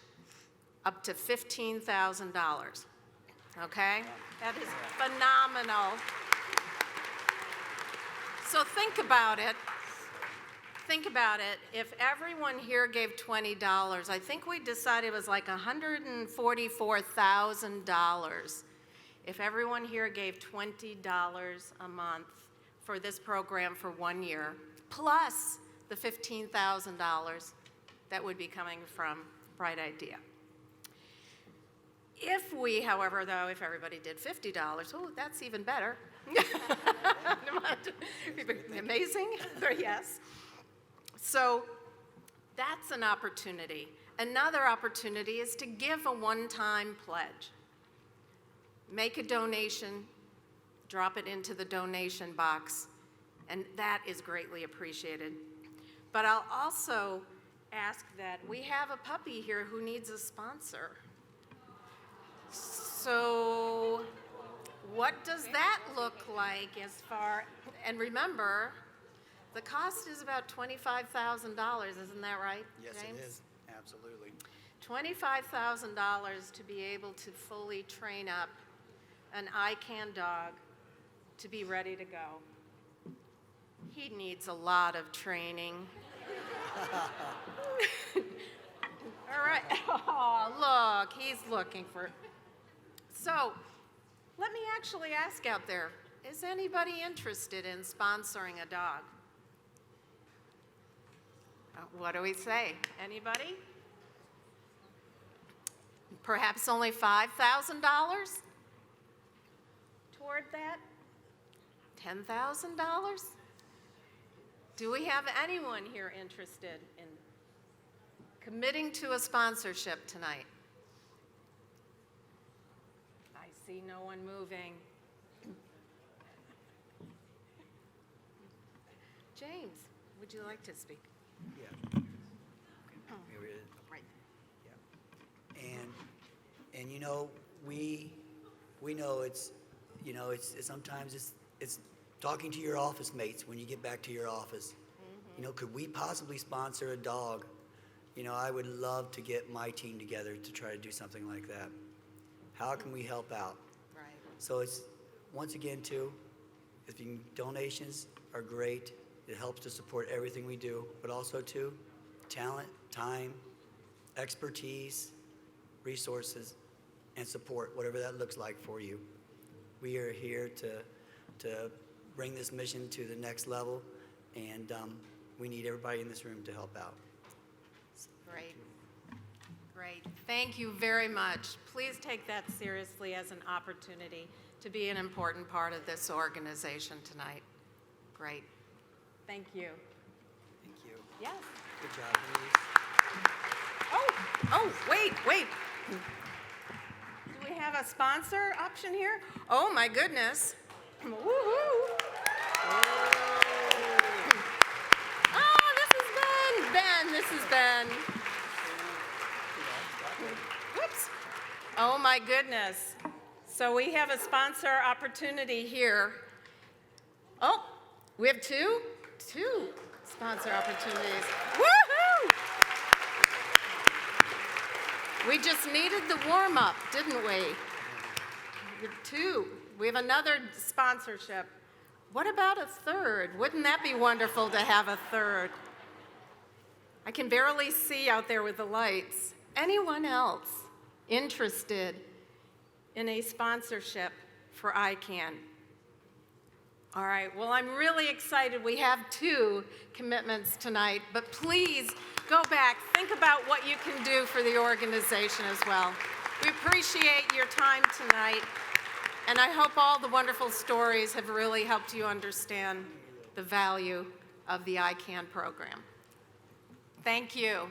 A: up to $15,000, okay? That is phenomenal. So think about it. Think about it. If everyone here gave $20, I think we decided it was like $144,000. If everyone here gave $20 a month for this program for 1 year, plus the $15,000 that would be coming from Bright Idea. If we, however, though, if everybody did $50, oh, that's even better. Amazing, yes. So that's an opportunity Another opportunity is to give a one-time pledge. Make a donation, drop it into the donation box, and that is greatly appreciated. But I'll also ask that we have a puppy here who needs a sponsor. So what does that look like as far, and remember, the cost is about $25,000, isn't that right,
B: Yes,
A: James?
B: it is. Absolutely.
A: $25,000 to be able to fully train up an ICAN dog to be ready to go. He needs a lot of training. All right. Oh, look, he's looking for. So, let me actually ask out there, is anybody interested in sponsoring a dog? What do we say? Anybody? Perhaps only $5,000 toward that? $10,000? Do we have anyone here interested in committing to a sponsorship tonight? I see no one moving. James, would you like to speak?
B: Yeah.
A: Oh,
B: Here it is.
A: right.
B: And you know, we know it's, you know, it's sometimes it's talking to your office mates when you get back to your office. You know, could we possibly sponsor a dog? You know, I would love to get my team together to try to do something like that. How can we help out?
A: Right.
B: So it's, once again, too, if you can, donations are great. It helps to support everything we do, but also, too, talent, time, expertise, resources, and support, whatever that looks like for you. We are here to bring this mission to the next level, and we need everybody in this room to help out.
A: Great. Great. Thank you very much. Please take that seriously as an opportunity to be an important part of this organization tonight. Great. Thank you.
B: Thank you.
A: Yes.
B: Good job, Denise.
A: Oh, wait. Do we have a sponsor option here? Oh, my goodness. Woo-hoo. Oh, this is Ben. Whoops. Oh, my goodness. So we have a sponsor opportunity here. Oh, we have two sponsor opportunities. Woohoo! We just needed the warm-up, didn't we? We have two. We have another sponsorship. What about a third? Wouldn't that be wonderful to have a third? I can barely see out there with the lights. Anyone else interested in a sponsorship for ICAN? All right, well, I'm really excited. We have two commitments tonight, but please go back, think about what you can do for the organization as well. We appreciate your time tonight, and I hope all the wonderful stories have really helped you understand the value of the ICAN program. Thank you.